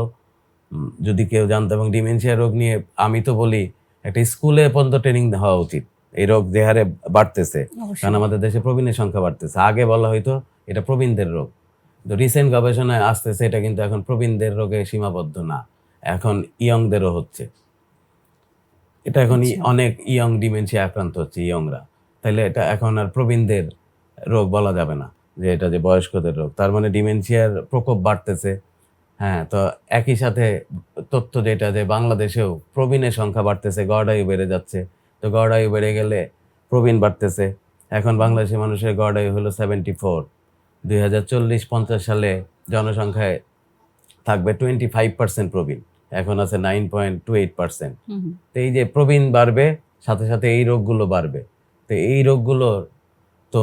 Speaker 1: যদি কেউ জানতো। এবং ডিমেনশিয়া রোগ নিয়ে আমি তো বলি একটা স্কুলে পর্যন্ত ট্রেনিং হওয়া উচিত। এই রোগ যে হারে বাড়তেছে, কারণ
Speaker 2: অবশ্যই।
Speaker 1: আমাদের দেশে প্রবীণের সংখ্যা বাড়তেছে। আগে বলা হয়তো এটা প্রবীণদের রোগ, তো রিসেন্ট গবেষণায় আসতেছে এটা কিন্তু এখন প্রবীণদের রোগে সীমাবদ্ধ না, এখন ইয়ংদেরও হচ্ছে। এটা এখন
Speaker 2: আচ্ছা।
Speaker 1: অনেক ইয়ং ডিমেনশিয়া আক্রান্ত হচ্ছে, ইয়ংরা। তাইলে এটা এখন আর প্রবীণদের রোগ বলা যাবে না, যে এটা যে বয়স্কদের রোগ। তার মানে ডিমেনশিয়ার প্রকোপ বাড়তেছে। হ্যাঁ, তো একই সাথে তথ্য যেটা, যে বাংলাদেশেও প্রবীণের সংখ্যা বাড়তেছে, গড় আয়ু বেড়ে যাচ্ছে। তো গড় আয়ু বেড়ে গেলে প্রবীণ বাড়তেছে। এখন বাংলাদেশের মানুষের গড় আয়ু হলো 74। 2040-50 সালে জনসংখ্যায় থাকবে 25% প্রবীণ, এখন আছে 9.28%।
Speaker 2: হুম, হুম।
Speaker 1: তো এই যে প্রবীণ বাড়বে, সাথে সাথে এই রোগগুলো বাড়বে। তো এই রোগগুলোর তো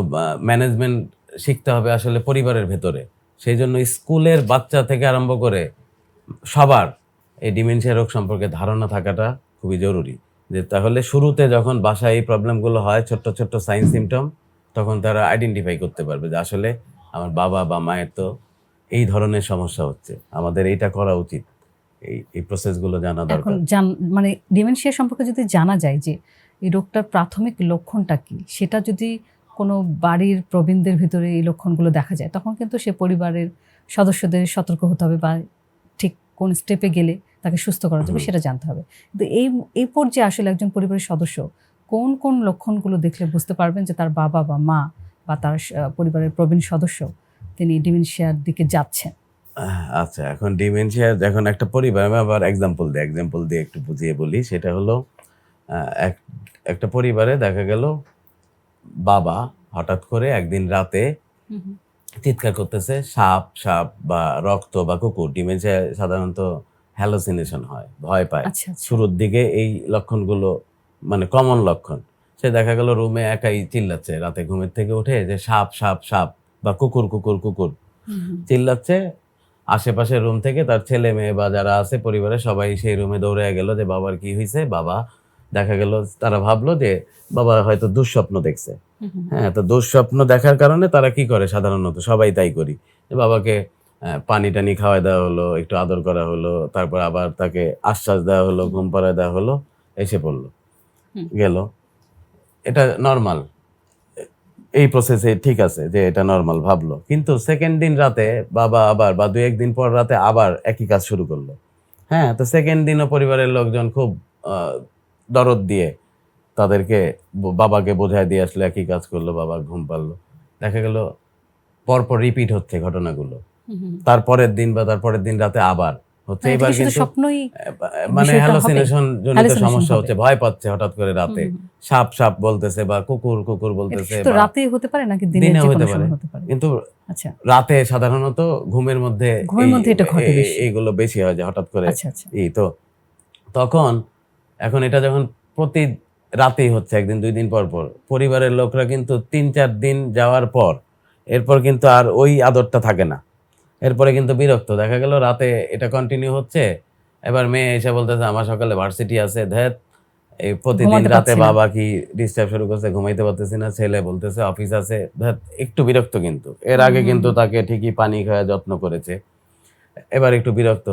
Speaker 1: ম্যানেজমেন্ট শিখতে হবে আসলে পরিবারের ভেতরে। সেই জন্য স্কুলের বাচ্চা থেকে আরম্ভ করে সবার এই ডিমেনশিয়া রোগ সম্পর্কে ধারণা থাকাটা খুবই জরুরি। যে তাহলে শুরুতে যখন বাসায় এই প্রবলেমগুলো হয়, ছোট্ট ছোট্ট সাইন সিমটম, তখন তারা আইডেন্টিফাই করতে পারবে যে আসলে আমার বাবা বা মায়ের তো এই ধরনের সমস্যা হচ্ছে, আমাদের এইটা করা উচিত। এই প্রসেসগুলো জানা
Speaker 2: এখন
Speaker 1: দরকার।
Speaker 2: মানে ডিমেনশিয়া সম্পর্কে যদি জানা যায় যে এই রোগটার প্রাথমিক লক্ষণটা কি, সেটা যদি কোনো বাড়ির প্রবীণদের ভিতরে এই লক্ষণগুলো দেখা যায়, তখন কিন্তু সে পরিবারের সদস্যদের সতর্ক হতে হবে, বা ঠিক কোন স্টেপে গেলে তাকে সুস্থ করা যাবে
Speaker 1: হুম।
Speaker 2: সেটা জানতে হবে। কিন্তু এই পর্যায়ে আসলে একজন পরিবারের সদস্য কোন কোন লক্ষণগুলো দেখলে বুঝতে পারবেন যে তার বাবা বা মা বা তার পরিবারের প্রবীণ সদস্য তিনি ডিমেনশিয়ার দিকে যাচ্ছেন?
Speaker 1: আচ্ছা, এখন ডিমেনশিয়া, এখন একটা পরিবার, আমি আবার এক্সাম্পল দিয়ে একটু বুঝিয়ে বলি। সেটা হলো একটা পরিবারে দেখা গেল বাবা হঠাৎ করে একদিন রাতে
Speaker 2: হুম, হুম।
Speaker 1: চিৎকার করতেছে, সাপ সাপ বা রক্ত বা কুকুর। ডিমেনশিয়া সাধারণত হ্যালোসিনেশন হয়, ভয় পায়।
Speaker 2: আচ্ছা, আচ্ছা।
Speaker 1: শুরুর দিকে এই লক্ষণগুলো মানে কমন লক্ষণ। সে দেখা গেল রুমে একাই চিল্লাচ্ছে রাতে ঘুমের থেকে উঠে, যে সাপ সাপ সাপ বা কুকুর কুকুর কুকুর
Speaker 2: হুম, হুম।
Speaker 1: চিল্লাচ্ছে। আশেপাশের রুম থেকে তার ছেলে মেয়ে বা যারা আছে পরিবারে সবাই সেই রুমে দৌড়ে গেল যে বাবার কি হয়েছে, বাবা দেখা গেল তারা ভাবলো যে বাবা হয়তো দুঃস্বপ্ন দেখছে। হ্যাঁ, তো দুঃস্বপ্ন দেখার কারণে তারা কি করে, সাধারণত সবাই তাই করি, যে বাবাকে পানি টানি খাওয়াই দেওয়া হলো, একটু আদর করা হলো, তারপর আবার তাকে আশ্বাস দেওয়া হলো, ঘুম পাড়ায় দেওয়া হলো, এসে পড়লো, গেল। এটা নর্মাল, এই প্রসেসে ঠিক আছে যে এটা নর্মাল ভাবলো। কিন্তু সেকেন্ড দিন রাতে বাবা আবার, বা 2-1 দিন পর রাতে আবার একই কাজ শুরু করলো। হ্যাঁ, তো সেকেন্ড দিনও পরিবারের লোকজন খুব দরদ দিয়ে তাদেরকে বাবাকে বোঝায় দিয়ে আসলে একই কাজ করলো, বাবা ঘুম পারলো। দেখা গেল পরপর রিপিট হচ্ছে ঘটনাগুলো। তারপরের দিন বা তারপরের দিন রাতে আবার হচ্ছে।
Speaker 2: এটা
Speaker 1: এবার
Speaker 2: কি শুধু
Speaker 1: কিন্তু
Speaker 2: স্বপ্নই
Speaker 1: মানে
Speaker 2: বিষয়টা হবে?
Speaker 1: হ্যালুসিনেশন জনিত
Speaker 2: Hallucination
Speaker 1: সমস্যা
Speaker 2: হবে।
Speaker 1: হচ্ছে, ভয় পাচ্ছে হঠাৎ করে রাতে, সাপ সাপ বলতেছে বা কুকুর কুকুর
Speaker 2: এটা
Speaker 1: বলতেছে,
Speaker 2: কি শুধু
Speaker 1: বা
Speaker 2: রাতেই হতে পারে নাকি দিনের
Speaker 1: দিনেও
Speaker 2: যে
Speaker 1: হতে
Speaker 2: কোনো
Speaker 1: পারে।
Speaker 2: সময় হতে পারে?
Speaker 1: কিন্তু
Speaker 2: আচ্ছা,
Speaker 1: রাতে সাধারণত ঘুমের মধ্যে
Speaker 2: ঘুমের মধ্যে এটা ঘটে বেশি।
Speaker 1: এইগুলো বেশি হয়, যে হঠাৎ করে
Speaker 2: আচ্ছা, আচ্ছা।
Speaker 1: তো তখন, এখন এটা যখন প্রতি রাতেই হচ্ছে, 1 দিন 2 দিন পর পর, পরিবারের লোকরা কিন্তু 3-4 দিন যাওয়ার পর এরপর কিন্তু আর ওই আদরটা থাকে না। এরপরে কিন্তু বিরক্ত, দেখা গেল রাতে এটা কন্টিনিউ হচ্ছে। এবার মেয়ে এসে বলতেছে আমার সকালে ভার্সিটি আছে, ধ্যাত এই প্রতিদিন
Speaker 2: ঘুমাতে
Speaker 1: রাতে
Speaker 2: পারছি না।
Speaker 1: বাবা কি ডিস্টার্ব শুরু করছে, ঘুমাইতে পারতেছি না, ছেলে বলতেছে অফিস আছে, ধ্যাত একটু বিরক্ত। কিন্তু এর আগে কিন্তু তাকে ঠিকই পানি খাওয়া যত্ন করেছে, এবার একটু বিরক্ত।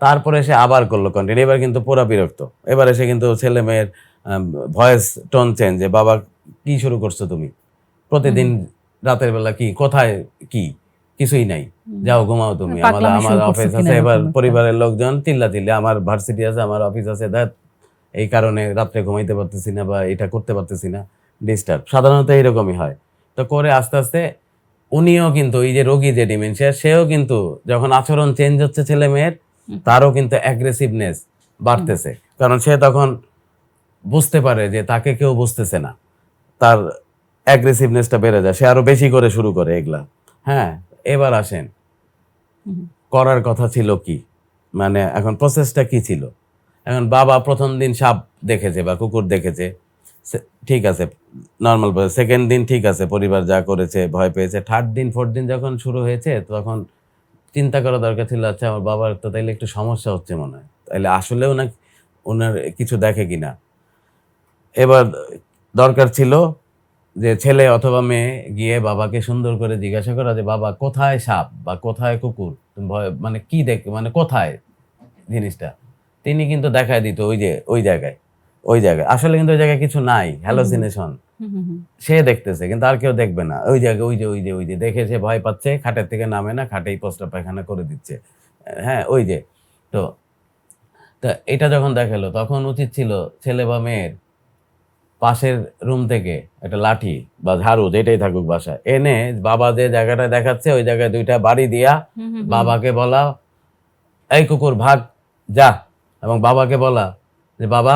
Speaker 1: তারপরে সে আবার করলো কন্টিনিউ, এবার কিন্তু পুরা বিরক্ত। এবার এসে কিন্তু ছেলে মেয়ের ভয়েস টোন চেঞ্জ, যে বাবা কি শুরু করছো তুমি, প্রতিদিন রাতের বেলা কি, কোথায় কি, কিছুই নাই, যাও ঘুমাও তুমি, আমার
Speaker 2: পাগলামি
Speaker 1: আমার
Speaker 2: শুরু করছে
Speaker 1: অফিস
Speaker 2: কিনা
Speaker 1: আছে। এবার
Speaker 2: এরকম একটা।
Speaker 1: পরিবারের লোকজন চিল্লাচিল্লি, আমার ভার্সিটি আছে, আমার অফিস আছে, দ্যাট এই কারণে রাত্রে ঘুমাইতে পারতেছি না বা এটা করতে পারতেছি না, ডিস্টার্ব। সাধারণত এইরকমই হয়। তো করে আস্তে আস্তে উনিও কিন্তু, এই যে রোগী যে ডিমেনশিয়া, সেও কিন্তু যখন আচরণ চেঞ্জ হচ্ছে ছেলে মেয়ের, তারও কিন্তু অ্যাগ্রেসিভনেস বাড়তেছে। কারণ সে তখন বুঝতে পারে যে তাকে কেউ বুঝতেছে না, তার অ্যাগ্রেসিভনেসটা বেড়ে যায়, সে আরো বেশি করে শুরু করে এগুলা। হ্যাঁ, এবার আসেন করার কথা ছিল কি, মানে এখন প্রসেসটা কি ছিল। এখন বাবা প্রথম দিন সাপ দেখেছে বা কুকুর দেখেছে, ঠিক আছে, নর্মাল। সেকেন্ড দিন ঠিক আছে, পরিবার যা করেছে ভয় পেয়েছে। থার্ড দিন ফোর্থ দিন যখন শুরু হয়েছে, তখন চিন্তা করা দরকার ছিল, আচ্ছা আমার বাবার তো তাইলে একটু সমস্যা হচ্ছে মনে হয়, তাইলে আসলেও না ওনার কিছু দেখে কিনা। এবার দরকার ছিল যে ছেলে অথবা মেয়ে গিয়ে বাবাকে সুন্দর করে জিজ্ঞাসা করা, যে বাবা কোথায় সাপ বা কোথায় কুকুর, তুমি ভয় মানে কি দেখ, মানে কোথায় জিনিসটা। তিনি কিন্তু দেখায় দিত, ওই যে ওই জায়গায়, ওই জায়গায়। আসলে কিন্তু ওই জায়গায় কিছু নাই, হ্যালোসিনেশন। সে দেখতেছে কিন্তু আর কেউ দেখবে না, ওই জায়গায়, ওই যে ওই যে ওই যে দেখে সে ভয় পাচ্ছে, খাটের থেকে নামে না, খাটেই প্রস্রাব পায়খানা করে দিচ্ছে। হ্যাঁ, ওই যে। তো তা এটা যখন দেখালো, তখন উচিত ছিল ছেলে বা মেয়ের পাশের রুম থেকে একটা লাঠি বা ঝাড়ু, যেটাই থাকুক বাসায়, এনে বাবা যে জায়গাটায় দেখাচ্ছে ওই জায়গায় 2টা বাড়ি দিয়া বাবাকে বলা, এই কুকুর ভাগ, যা। এবং বাবাকে বলা যে বাবা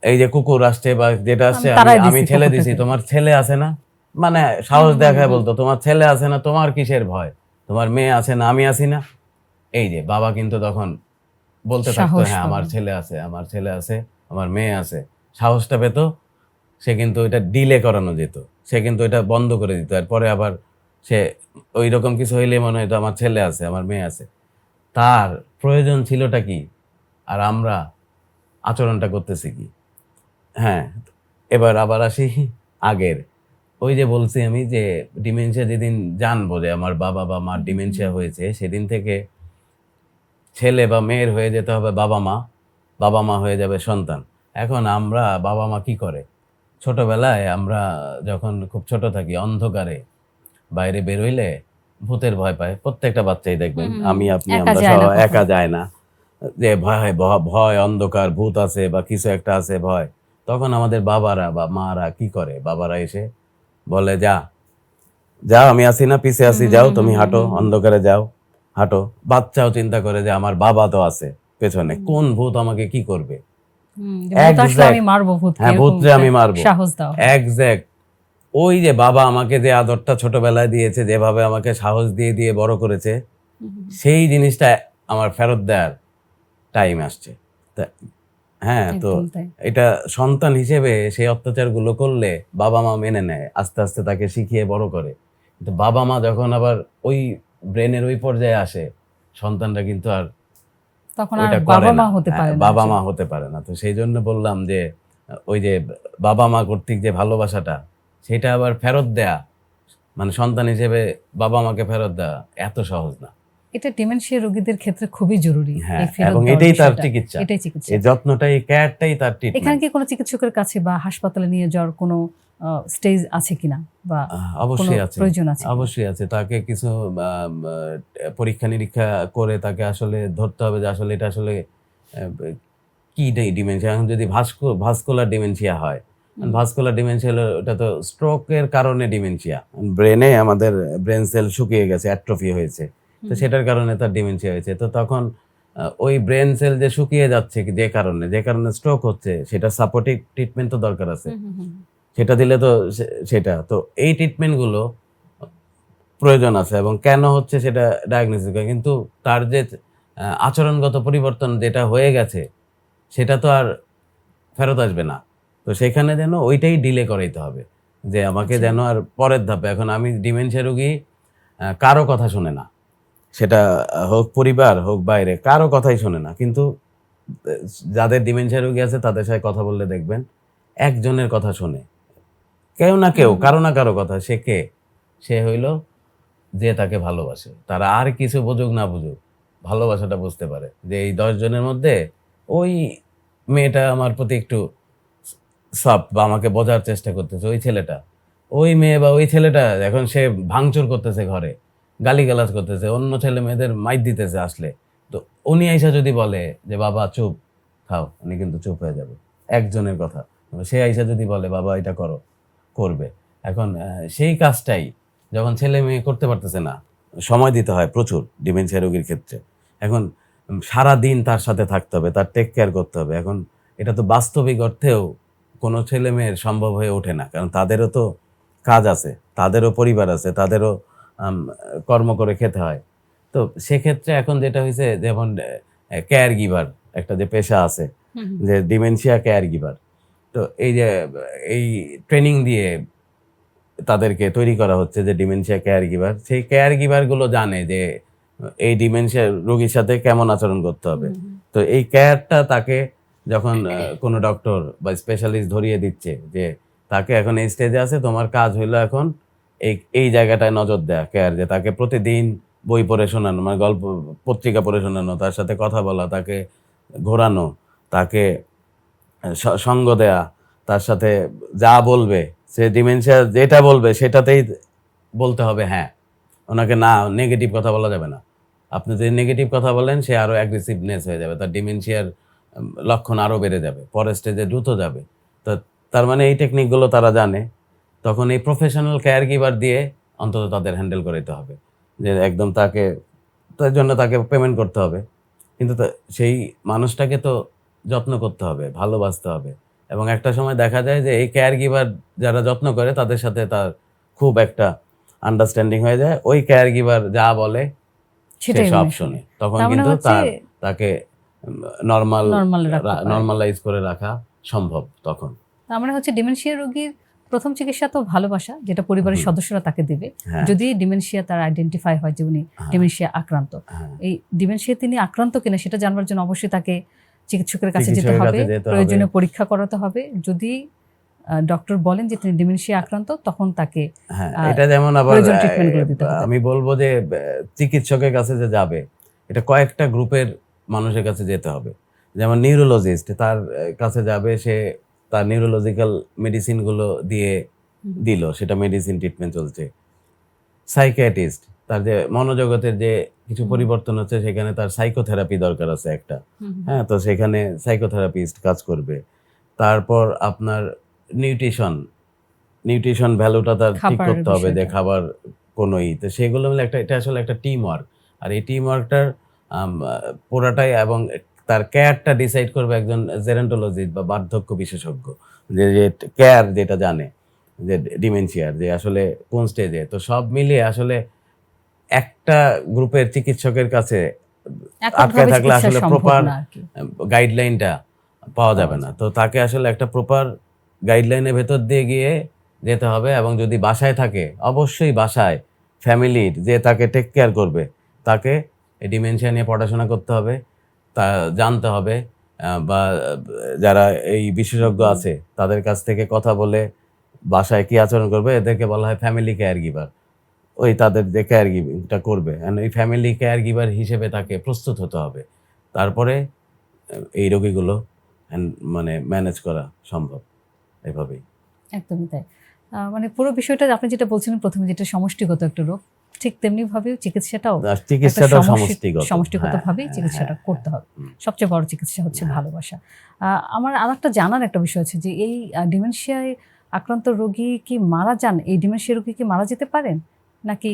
Speaker 1: এই যে কুকুর আসছে বা যেটা আসছে, আমি
Speaker 2: তাড়াই
Speaker 1: আমি
Speaker 2: দিছি
Speaker 1: ঠেলে
Speaker 2: পক্ষ
Speaker 1: দিছি,
Speaker 2: থেকে।
Speaker 1: তোমার ছেলে আছে না, মানে সাহস দেখায় বলতো, তোমার ছেলে আছে না, তোমার কিসের ভয়, তোমার মেয়ে আছে না, আমি আছি না। এই যে বাবা কিন্তু তখন বলতে থাকতো,
Speaker 2: সাহস
Speaker 1: হ্যাঁ আমার
Speaker 2: পাবে।
Speaker 1: ছেলে আছে, আমার ছেলে আছে, আমার মেয়ে আছে, সাহসটা পেত। সে কিন্তু এটা ডিলে করানো যেত, সে কিন্তু এটা বন্ধ করে দিত। এরপরে আবার সে ওই রকম কিছু হইলে মনে হয়তো আমার ছেলে আছে, আমার মেয়ে আছে। তার প্রয়োজন ছিলটা কি, আর আমরা আচরণটা করতেছি কি। হ্যাঁ, এবার আবার আসি আগের, ওই যে বলছি আমি যে ডিমেনশিয়া যেদিন জানবো যে আমার বাবা বা মার ডিমেনশিয়া হয়েছে, সেদিন থেকে ছেলে বা মেয়ের হয়ে যেতে হবে বাবা মা, বাবা মা হয়ে যাবে সন্তান। এখন আমরা বাবা মা কি করে, ছোটবেলায় আমরা যখন খুব ছোট থাকি, অন্ধকারে বাইরে বেরোইলে ভূতের ভয় পায় প্রত্যেকটা বাচ্চাই, দেখবেন আমি আপনি
Speaker 2: একা
Speaker 1: আমরা
Speaker 2: যায়
Speaker 1: সব
Speaker 2: না
Speaker 1: একা
Speaker 2: কখনো।
Speaker 1: যায় না, যে ভয় ভয়, অন্ধকার, ভূত আছে বা কিছু একটা আছে, ভয়। তখন আমাদের বাবারা বা মারা কি করে, বাবারা এসে বলে যা, যাও আমি আসি না, পিছে আসি, যাও তুমি হাঁটো, অন্ধকারে যাও, হাঁটো। বাচ্চাও চিন্তা করে যে আমার বাবা তো আছে পেছনে, কোন ভূত আমাকে কি করবে।
Speaker 2: ভূত আসলে আমি
Speaker 1: এক্সাক্ট,
Speaker 2: মারবো ভূতকে,
Speaker 1: হ্যাঁ
Speaker 2: এরকম
Speaker 1: ভূতরে
Speaker 2: একটা
Speaker 1: আমি মারবো,
Speaker 2: সাহস দেওয়া হয়।
Speaker 1: এক্সাক্ট। ওই যে বাবা আমাকে যে আদরটা ছোটবেলায় দিয়েছে, যেভাবে আমাকে সাহস দিয়ে দিয়ে বড় করেছে, সেই জিনিসটা আমার ফেরত দেওয়ার টাইম আসছে। তা হ্যাঁ, তো
Speaker 2: একদম তাই।
Speaker 1: এটা সন্তান হিসেবে সেই অত্যাচারগুলো করলে বাবা মা মেনে নেয়, আস্তে আস্তে তাকে শিখিয়ে বড় করে। কিন্তু বাবা মা যখন আবার ওই ব্রেনের ওই পর্যায়ে আসে, সন্তানরা কিন্তু আর
Speaker 2: তখন আর
Speaker 1: ওইটা করে
Speaker 2: বাবা মা
Speaker 1: না।
Speaker 2: হতে পারে না
Speaker 1: বাবা
Speaker 2: আসলে।
Speaker 1: মা হতে পারে না। তো সেই জন্য বললাম যে ওই যে বাবা মা কর্তৃক যে ভালোবাসাটা, সেটা আবার ফেরত দেয়া, মানে সন্তান হিসেবে বাবা মাকে ফেরত দেওয়া এত সহজ না।
Speaker 2: এটা ডিমেনশিয়া রোগীদের ক্ষেত্রে খুবই জরুরি,
Speaker 1: হ্যাঁ,
Speaker 2: এই ফেরত
Speaker 1: এবং
Speaker 2: দেওয়ার
Speaker 1: এটাই তার
Speaker 2: বিষয়টা।
Speaker 1: চিকিৎসা।
Speaker 2: এটাই চিকিৎসা।
Speaker 1: এই যত্নটাই, এই কেয়ারটাই তার
Speaker 2: এখানে
Speaker 1: ট্রিটমেন্ট।
Speaker 2: কি কোনো চিকিৎসকের কাছে বা হাসপাতালে নিয়ে যাওয়ার কোনো স্টেজ আছে কিনা বা কোনো
Speaker 1: অবশ্যই আছে,
Speaker 2: প্রয়োজন আছে কিনা?
Speaker 1: অবশ্যই আছে। তাকে কিছু পরীক্ষা নিরীক্ষা করে তাকে আসলে ধরতে হবে যে আসলে এটা আসলে কি ডিমেনশিয়া। এখন যদি ভাস্কুলার ডিমেনশিয়া হয়, ভাস্কুলার ডিমেনশিয়া হলো ওটা তো স্ট্রোকের কারণে ডিমেনশিয়া। ব্রেনে আমাদের ব্রেন সেল শুকিয়ে গেছে, অ্যাট্রফি হয়েছে, তো সেটার কারণে তার ডিমেনশিয়া হয়েছে। তো তখন ওই ব্রেন সেল যে শুকিয়ে যাচ্ছে যে কারণে স্ট্রোক হচ্ছে, সেটা সাপোর্টিভ ট্রিটমেন্ট তো দরকার আছে। সেটা দিলে তো সেটা তো এই ট্রিটমেন্টগুলো প্রয়োজন আছে এবং কেন হচ্ছে সেটা ডায়াগনোসিস করে। কিন্তু তার যে আচরণগত পরিবর্তন যেটা হয়ে গেছে, সেটা তো আর ফেরত আসবে না। তো সেখানে যেন ওইটাই ডিলে করাইতে হবে, যে আমাকে
Speaker 2: আচ্ছা।
Speaker 1: যেন আর পরের ধাপে, এখন আমি ডিমেনশিয়া রোগী কারো কথা শোনে না, সেটা হোক পরিবার হোক বাইরে, কারো কথাই শোনে না। কিন্তু যাদের ডিমেনশিয়া রোগী আছে তাদের সাথে কথা বললে দেখবেন একজনের কথা শোনে, কেউ না কেউ, কারো না কারো কথা। সে কে? সে হইল যে তাকে ভালোবাসে। তারা আর কিছু বুঝুক না বুঝুক, ভালোবাসাটা বুঝতে পারে যে এই 10 জনের মধ্যে ওই মেয়েটা আমার প্রতি একটু সফট বা আমাকে বোঝার চেষ্টা করতেছে, ওই ছেলেটা, ওই মেয়ে বা ওই ছেলেটা এখন সে ভাঙচুর করতেছে ঘরে, গালিগালাজ করতেছে, অন্য ছেলে মেয়েদের মাইর দিতেছে আসলে। তো উনি আইসা যদি বলে যে বাবা চুপ খাও, উনি কিন্তু চুপ হয়ে যাবে। একজনের কথা সে আইসা যদি বলে বাবা এটা করো, করবে। এখন সেই কাজটাই যখন ছেলে মেয়ে করতে পারতেছে না, সময় দিতে হয় প্রচুর ডিমেনশিয়া রোগীর ক্ষেত্রে। এখন সারা দিন তার সাথে থাকতে হবে, তার টেক কেয়ার করতে হবে। এখন এটা তো বাস্তবিক অর্থেও কোনো ছেলে মেয়ের সম্ভব হয়ে ওঠে না, কারণ তাদেরও তো কাজ আছে, তাদেরও পরিবার আছে, তাদেরও কর্ম করে খেতে হয়। তো সেক্ষেত্রে এখন যেটা হয়েছে, যেমন কেয়ার গিভার একটা যে পেশা আছে, যে ডিমেনশিয়া কেয়ার গিভার, তো এই যে এই ট্রেনিং দিয়ে তাদেরকে তৈরি করা হচ্ছে যে ডিমেনশিয়া কেয়ার গিভার। সেই কেয়ার গিভার গুলো জানে যে এই ডিমেনশিয়া রোগীর সাথে কেমন আচরণ করতে হবে। তো এই কেয়ারটা তাকে যখন কোনো ডক্টর বা স্পেশালিস্ট ধরিয়ে দিচ্ছে যে তাকে এখন এই স্টেজে আছে, তোমার কাজ হইলো এখন এই এই জায়গাটায় নজর দেয়া কেয়ার, যে তাকে প্রতিদিন বই পড়ে শোনানো, মানে গল্প পত্রিকা পড়ে শোনানো, তার সাথে কথা বলা, তাকে ঘোরানো, তাকে সঙ্গ দেয়া, তার সাথে যা বলবে, সে ডিমেনশিয়া যেটা বলবে সেটাতেই বলতে হবে হ্যাঁ। ওনাকে না নেগেটিভ কথা বলা যাবে না। আপনি যদি নেগেটিভ কথা বলেন, সে আরো অ্যাগ্রেসিভনেস হয়ে যাবে, তার ডিমেনশিয়ার লক্ষণ আরো বেড়ে যাবে, পরের স্টেজে দ্রুত যাবে। তো তার মানে এই টেকনিকগুলো তারা জানে। তখন এই প্রফেশনাল কেয়ার গিভার দিয়ে অন্তত তাদের হ্যান্ডেল করাইতে হবে, যে একদম তাকে, তার জন্য তাকে পেমেন্ট করতে হবে। কিন্তু সেই মানুষটাকে তো যত্ন করতে হবে, ভালোবাসতে হবে। এবং একটা সময় দেখা যায় যে এই কেয়ার গিভার যারা যত্ন করে তাদের সাথে তার খুব একটা আন্ডারস্ট্যান্ডিং হয়ে যায়। ওই কেয়ার গিভার যা বলে সে
Speaker 2: সেটাই
Speaker 1: সব
Speaker 2: উনি
Speaker 1: শোনে। তখন
Speaker 2: তার মানে
Speaker 1: কিন্তু
Speaker 2: হচ্ছে
Speaker 1: তাকে
Speaker 2: নরমাল রাখতে পারে।
Speaker 1: নর্মালাইজ করে রাখা সম্ভব তখন।
Speaker 2: তার মানে হচ্ছে ডিমেনশিয়া রোগীর প্রথম চিকিৎসা তো ভালোবাসা, যেটা পরিবারের সদস্যরা তাকে দিবে।
Speaker 1: হ্যাঁ।
Speaker 2: যদি ডিমেনশিয়া তার আইডেন্টিফাই হয় যে উনি ডিমেনশিয়া আক্রান্ত,
Speaker 1: হ্যাঁ।
Speaker 2: এই ডিমেনশিয়া তিনি আক্রান্ত কিনা সেটা জানবার জন্য অবশ্যই তাকে চিকিৎসকের কাছে যেতে
Speaker 1: চিকিৎসকের
Speaker 2: হবে,
Speaker 1: কাছে যেতে হবে।
Speaker 2: প্রয়োজনীয় পরীক্ষা করাতে হবে। যদি ডক্টর বলেন যে তিনি ডিমেনশিয়া আক্রান্ত, তখন তাকে
Speaker 1: হ্যাঁ, এটা যেমন আবার
Speaker 2: প্রয়োজন ট্রিটমেন্টগুলো দিতে হবে।
Speaker 1: আমি বলবো যে চিকিৎসকের কাছে যে যাবে, এটা কয়েকটা গ্রুপের মানুষের কাছে যেতে হবে। যেমন নিউরোলজিস্ট, তার কাছে যাবে, সে তার নিউরোলজিক্যাল মেডিসিনগুলো দিয়ে দিল, সেটা মেডিসিন ট্রিটমেন্ট চলছে। সাইকিয়াট্রিস্ট, তার যে মনোজগতের যে কিছু পরিবর্তন হচ্ছে, সেখানে তার সাইকোথেরাপি দরকার আছে একটা। হ্যাঁ, তো সেখানে সাইকোথেরাপিস্ট কাজ করবে। তারপর আপনার নিউট্রিশন ভ্যালুটা তার ঠিক
Speaker 2: খাবারের
Speaker 1: করতে হবে, যে
Speaker 2: বিষয়টা।
Speaker 1: খাবার কোনোই তো সেগুলো মিলে এটা আসলে একটা টিম ওয়ার্ক। আর এই টিম ওয়ার্কটার পুরাটাই, এবং তার কেয়ারটা ডিসাইড করবে একজন জেরন্টোলজিস্ট বা বার্ধক্য বিশেষজ্ঞ, যে কেয়ার যেটা জানে যে ডিমেনশিয়ার যে আসলে কোন স্টেজে। তো সব মিলিয়ে আসলে একটা গ্রুপের চিকিৎসকের কাছে আটকায়
Speaker 2: এককভাবে
Speaker 1: থাকলে
Speaker 2: চিকিৎসা
Speaker 1: আসলে
Speaker 2: সম্ভব
Speaker 1: প্রপার
Speaker 2: না আর কি।
Speaker 1: গাইডলাইনটা পাওয়া যাবে না। তো তাকে আসলে একটা প্রপার গাইডলাইনের ভেতর দিয়ে গিয়ে যেতে হবে। এবং যদি বাসায় থাকে, অবশ্যই বাসায় ফ্যামিলির যে তাকে টেক কেয়ার করবে, তাকে ডিমেনশিয়া নিয়ে পড়াশোনা করতে হবে। তা জানতে হবে, বা যারা এই বিশেষজ্ঞ আছে তাদের কাছ থেকে কথা বলে বাসায় কি আচরণ করবে, এদেরকে বলা হয় ফ্যামিলি কেয়ার গিভার। ওই তাদের যে কেয়ার গিভিংটা করবে, এই ফ্যামিলি কেয়ার গিভার হিসেবে তাকে প্রস্তুত হতে হবে। তারপরে এই রোগীগুলো মানে ম্যানেজ করা সম্ভব এভাবেই।
Speaker 2: একদমই তাই। মানে পুরো বিষয়টা আপনি যেটা বলছিলেন প্রথমে, যেটা সমষ্টিগত একটা রোগ, ঠিক তেমনি ভাবে চিকিৎসাটাও
Speaker 1: আর চিকিৎসাটাও
Speaker 2: একটা
Speaker 1: সমষ্টিগত।
Speaker 2: সমষ্টিগতভাবেই
Speaker 1: হ্যাঁ,
Speaker 2: চিকিৎসাটা
Speaker 1: হ্যাঁ,
Speaker 2: করতে হবে।
Speaker 1: হুম।
Speaker 2: সবচেয়ে বড় চিকিৎসা হচ্ছে
Speaker 1: হ্যাঁ।
Speaker 2: ভালোবাসা। আমার আরেকটা জানার একটা বিষয় আছে যে এই ডিমেনশিয়ায় আক্রান্ত রোগী কি মারা যান? এই ডিমেনশিয়া রোগী কি মারা যেতে পারেন? নাকি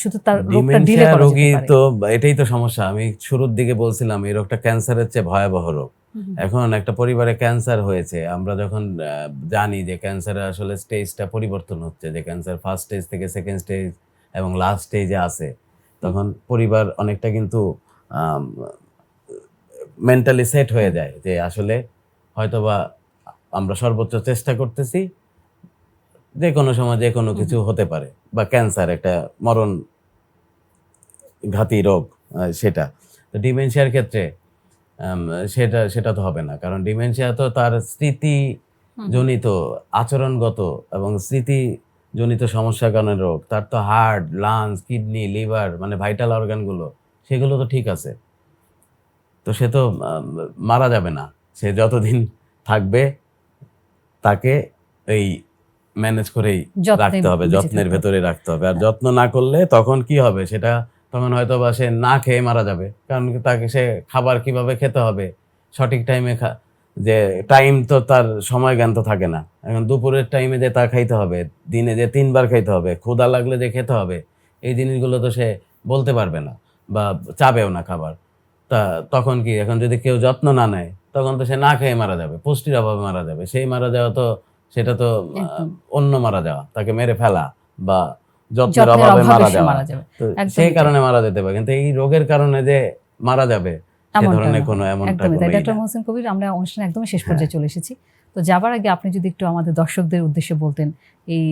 Speaker 2: শুধু তার রোগটা ডিলে
Speaker 1: ডিমেনশিয়া
Speaker 2: করা যেতে
Speaker 1: রোগী
Speaker 2: পারে?
Speaker 1: তো এটাই তো সমস্যা। আমি শুরুর দিকে বলছিলাম এই রোগটা ক্যান্সারের চেয়ে ভয়াবহ রোগ। এখন একটা পরিবারে ক্যান্সার হয়েছে, আমরা যখন জানি যে ক্যান্সারের আসলে স্টেজটা পরিবর্তন হচ্ছে, যে ক্যান্সার ফার্স্ট স্টেজ থেকে সেকেন্ড স্টেজ এবং লাস্ট স্টেজে আছে, তখন পরিবার অনেকটা কিন্তু মেন্টালি সেট হয়ে যায় যে আসলে হয়তোবা আমরা সর্বোচ্চ চেষ্টা করতেছি, যে কোনো সময় যে কোনো কিছু হতে পারে, বা ক্যান্সার একটা মরণ ঘাতী রোগ, সেটা। তো ডিমেনশিয়ার ক্ষেত্রে সেটা তো হবে না, কারণ ডিমেনশিয়া তো তার স্মৃতিজনিত, আচরণগত এবং স্মৃতিজনিত সমস্যার কারণে রোগ। তার তো হার্ট, লাংস, কিডনি, লিভার মানে ভাইটাল অর্গানগুলো সেগুলো তো ঠিক আছে। তো সে তো মারা যাবে না। সে যতদিন থাকবে তাকে এই ম্যানেজ করেই রাখতে হবে,
Speaker 2: বেঁচে
Speaker 1: যত্নের
Speaker 2: থাকতে হবে।
Speaker 1: ভেতরে রাখতে হবে। আর যত্ন না করলে তখন কি হবে সেটা, তখন হয়তো বা সে না খেয়ে মারা যাবে। কারণ কি, তাকে সে খাবার কিভাবে খেতে হবে, সঠিক টাইমে যে টাইম তো তার সময় জ্ঞান তো থাকে না। এখন দুপুরের টাইমে যে তা খাইতে হবে, দিনে যে ৩ বার খাইতে হবে, ক্ষুধা লাগলে যে খেতে হবে, এই জিনিসগুলো তো সে বলতে পারবে না বা চাবেও না খাবার। তা তখন কি, এখন যদি কেউ যত্ন না নেয় তখন তো সে না খেয়ে মারা যাবে, পুষ্টির অভাবে মারা যাবে। সেই মারা যাওয়া তো, সেটা তো
Speaker 2: একদম।
Speaker 1: অন্য মারা যাওয়া, তাকে মেরে ফেলা বা যত্নের
Speaker 2: যত্নের
Speaker 1: অভাবে
Speaker 2: অভাবে
Speaker 1: মারা
Speaker 2: সে
Speaker 1: যাওয়া।
Speaker 2: মারা যাবে।
Speaker 1: তো সেই
Speaker 2: একদমই তাই।
Speaker 1: কারণে মারা যেতে পারে, কিন্তু এই রোগের কারণে যে মারা যাবে সে
Speaker 2: এমনটা
Speaker 1: ধরনের
Speaker 2: না।
Speaker 1: কোনো এমনটা
Speaker 2: একদমই তাই।
Speaker 1: কোনোই
Speaker 2: ডক্টর
Speaker 1: না।
Speaker 2: মোহসিন কবির, আমরা অনুষ্ঠানে একদমই শেষ
Speaker 1: হ্যাঁ।
Speaker 2: পর্যায়ে চলে এসেছি। তো যাবার আগে আপনি যদি একটু আমাদের দর্শকদের উদ্দেশ্যে বলতেন, এই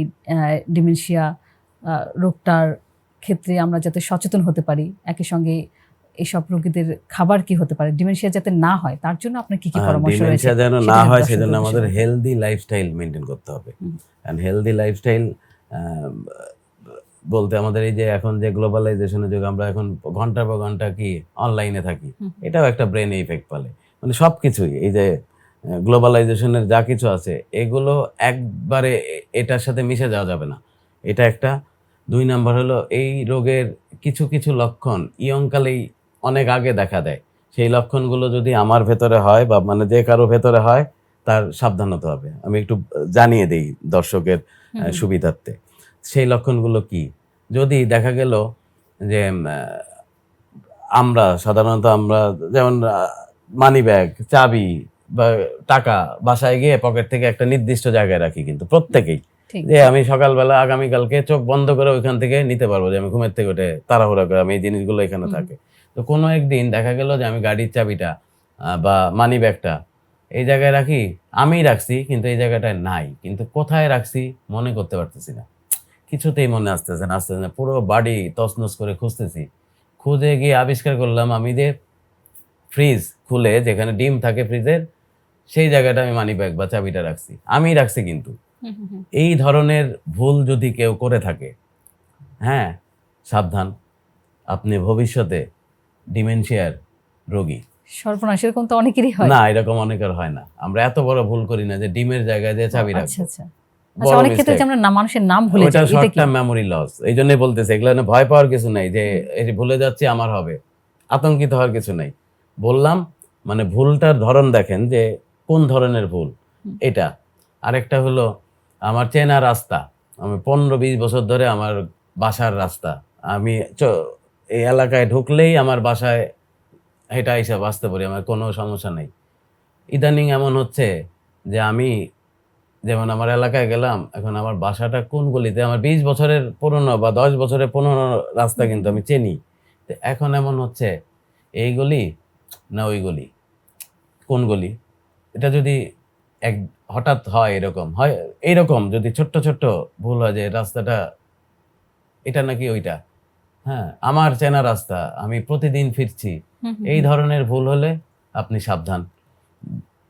Speaker 2: ডিমেনশিয়া রোগটার ক্ষেত্রে আমরা যাতে সচেতন হতে পারি, একই সঙ্গে এসব রোগীদের খাবার কি হতে পারে, ডিমেনশিয়া যাতে না হয় তার জন্য আপনার কি পরামর্শ রয়েছে?
Speaker 1: ডিমেনশিয়া যেন
Speaker 2: সেটা
Speaker 1: না
Speaker 2: যদি
Speaker 1: হয়
Speaker 2: দর্শকদের
Speaker 1: সেজন্য
Speaker 2: উদ্দেশ্যে
Speaker 1: আমাদের
Speaker 2: বলতেন।
Speaker 1: হেলদি লাইফস্টাইল মেনটেন করতে হবে।
Speaker 2: হুম।
Speaker 1: অ্যান্ড হেলদি লাইফস্টাইল বলতে আমাদের এই যে এখন যে গ্লোবালাইজেশনের যুগে আমরা এখন ঘন্টার পর ঘন্টা কি অনলাইনে থাকি, এটাও একটা ব্রেন ইফেক্ট ফেলে। মানে সবকিছুই এই যে গ্লোবালাইজেশনের যা কিছু আছে এগুলো একবারে এটার সাথে মিশে যাওয়া যাবে না। এটা একটা। ২ নাম্বার হলো এই রোগের কিছু কিছু লক্ষণ ইয়ংকালেই অনেক আগে দেখা দেয়। সেই লক্ষণগুলো যদি আমার ভেতরে হয় বা মানে যে কারো ভেতরে হয়, তার সাবধান হতে হবে। আমি একটু জানিয়ে দেই দর্শকের সুবিধার্থে। সেই লক্ষণগুলো কি? যদি দেখা গেল যে আমরা সাধারণত আমরা যেমন মানিব্যাগ, চাবি বা টাকা বাসায় গিয়ে পকেট থেকে একটা নির্দিষ্ট জায়গায় রাখি কিন্তু প্রত্যেকেই।
Speaker 2: ঠিক।
Speaker 1: যে আমি সকালবেলা আগামীকালকে চোখ বন্ধ করে ওইখান থেকে নিতে পারবো, যে আমি ঘুমের থেকে উঠে তাড়াহুড়া করে আমি এই জিনিসগুলো এখানে থাকে। তো কোনো একদিন দেখা গেল যে আমি গাড়ির চাবিটা বা মানিব্যাগটা এই জায়গায় রাখি, আমিই রাখছি কিন্তু এই জায়গাটায় নাই। কিন্তু কোথায় রাখছি মনে করতে পারতেছি না। কিছুতেই মনে আসতেছে না। পুরো বাড়ি তছনছ করে খুঁজতেছি। খুঁজে গিয়ে আবিষ্কার করলাম আমি যে ফ্রিজ খুলে যেখানে ডিম থাকে ফ্রিজের, সেই জায়গাটা আমি মানিব্যাগ বা চাবিটা রাখছি। আমিই রাখছি কিন্তু। এই ধরনের ভুল যদি কেউ করে থাকে, হ্যাঁ, সাবধান। আপনি ভবিষ্যতে ডিমেনশিয়ার রোগী।
Speaker 2: সর্বনাশ, এরকম তো অনেকেরই হয়।
Speaker 1: না, এরকম অনেকের হয় না। আমরা এত বড় ভুল করি না যে ডিমের জায়গায় যে চাবি
Speaker 2: আচ্ছা,
Speaker 1: রাখবো।
Speaker 2: আচ্ছা।
Speaker 1: বড়
Speaker 2: অনেক ক্ষেত্রে
Speaker 1: মিস্টেক।
Speaker 2: যে আমরা মানুষের নাম ভুলে
Speaker 1: ওইটা
Speaker 2: যাই, এটা
Speaker 1: শর্ট
Speaker 2: কি?
Speaker 1: Term memory loss. এইজন্যই বলতেছি এগুলা নিয়ে ভয় পাওয়ার কিছু নাই যে এই যে ভুলে যাচ্ছি আমার হবে। আতঙ্কিত হওয়ার কিছু নাই। বললাম মানে ভুলটার ধরন দেখেন যে কোন ধরনের ভুল এটা। আরেকটা হলো আমার চেনা রাস্তা। আমি ১৫-২০ বছর ধরে আমার বাসার রাস্তা। আমি এই এলাকায় ঢুকলেই আমার বাসায় হেঁটে আইসা বাঁচতে পারি। আমার কোনো সমস্যা নাই। ইদানিং এমন হচ্ছে যে আমি যেমন আমার এলাকায় গেলাম, এখন আমার বাসাটা কোন গলিতে, আমার ২০ বছরের পুরনো বা ১০ বছরের পুরনো রাস্তা কিন্তু আমি চিনি। তো এখন এমন হচ্ছে এই গলি না ওই গলি, কোন গলি? এটা যদি এক হঠাৎ হয় এরকম হয়, এইরকম যদি ছোট্ট ছোট্ট ভুল হয় যে রাস্তাটা এটা নাকি ওইটা, হ্যাঁ, আমার চেনা রাস্তা, আমি প্রতিদিন ফিরছি, এই ধরনের ভুল হলে আপনি সাবধান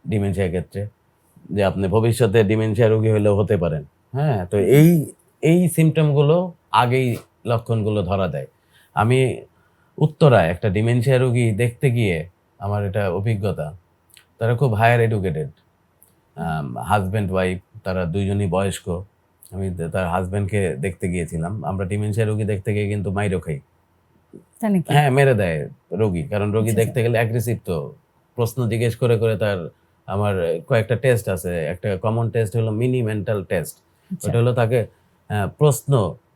Speaker 1: ডিমেনশিয়ার ক্ষেত্রে, যে আপনি ভবিষ্যতে ডিমেনশিয়া রোগী হলেও হতে পারেন। হ্যাঁ, তো এই সিমটমগুলো আগেই লক্ষণগুলো ধরা দেয়। আমি উত্তরায় একটা ডিমেনশিয়া রোগী দেখতে গিয়ে, আমার এটা অভিজ্ঞতা, তারা খুব হায়ার এডুকেটেড, হাজব্যান্ড ওয়াইফ, তারা দুইজনই বয়স্ক। আমি তার হাজব্যান্ডকে দেখতে গিয়েছিলাম। আমরা ডিমেনশিয়া রোগী দেখতে গিয়ে কিন্তু মাইরও খাই।
Speaker 2: তাই নাকি?
Speaker 1: হ্যাঁ, মেরে দেয় রোগী, কারণ রোগী
Speaker 2: আচ্ছা,
Speaker 1: দেখতে গেলে অ্যাগ্রেসিভ, তো প্রশ্ন জিজ্ঞেস করে করে তার, আমার কয়েকটা টেস্ট আছে। একটা কমন টেস্ট হলো মিনি মেন্টাল টেস্ট।
Speaker 2: আচ্ছা।
Speaker 1: ওটা হলো তাকে প্রশ্ন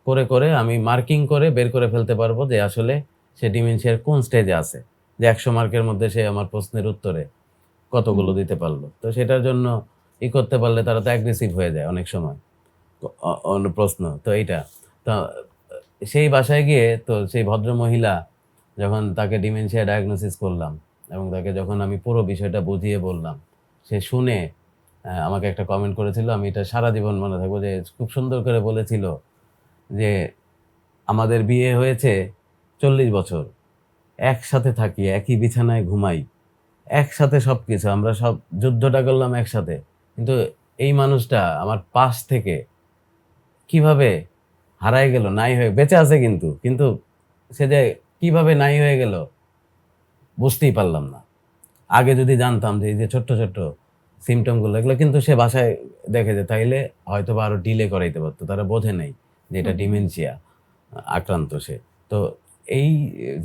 Speaker 1: করে করে আমি মার্কিং করে বের করে ফেলতে পারবো যে আসলে সে ডিমেনশিয়ার কোন স্টেজে আছে, যে 100 মার্কের মধ্যে সে আমার প্রশ্নের উত্তরে কতগুলো দিতে পারলো। তো সেটার জন্য করতে পারলে তারা তো অ্যাগ্রেসিভ হয়ে যায় অনেক সময় প্রশ্ন। তো এইটা তো সেই বাসায় গিয়ে, তো সেই ভদ্র মহিলা যখন তাকে ডিমেনশিয়া ডায়াগনোসিস করলাম এবং তাকে যখন আমি পুরো বিষয়টা বুঝিয়ে বললাম, সে শুনে আমাকে একটা কমেন্ট করেছিল, আমি এটা সারা জীবন মনে থাকবো, যে খুব সুন্দর করে বলেছিল যে আমাদের বিয়ে হয়েছে 40 বছর, একসাথে থাকি, একই বিছানায় ঘুমাই, একসাথে সবকিছু, আমরা সব যুদ্ধটা করলাম একসাথে, কিন্তু এই মানুষটা আমার পাশ থেকে কিভাবে হারায় গেল, নাই হয়ে বেঁচে আছে, কিন্তু কিন্তু সে যে কিভাবে নাই হয়ে গেল বুঝতেই পারলাম না। আগে যদি জানতাম যে এই যে ছোট্ট ছোট্ট সিমটমগুলো, এগুলো কিন্তু সে বাসায় দেখে, যে তাইলে হয়তো বা আরো ডিলে করাইতে পারতো। তারা বোঝে নাই যে এটা ডিমেনশিয়া আক্রান্ত সে। তো এই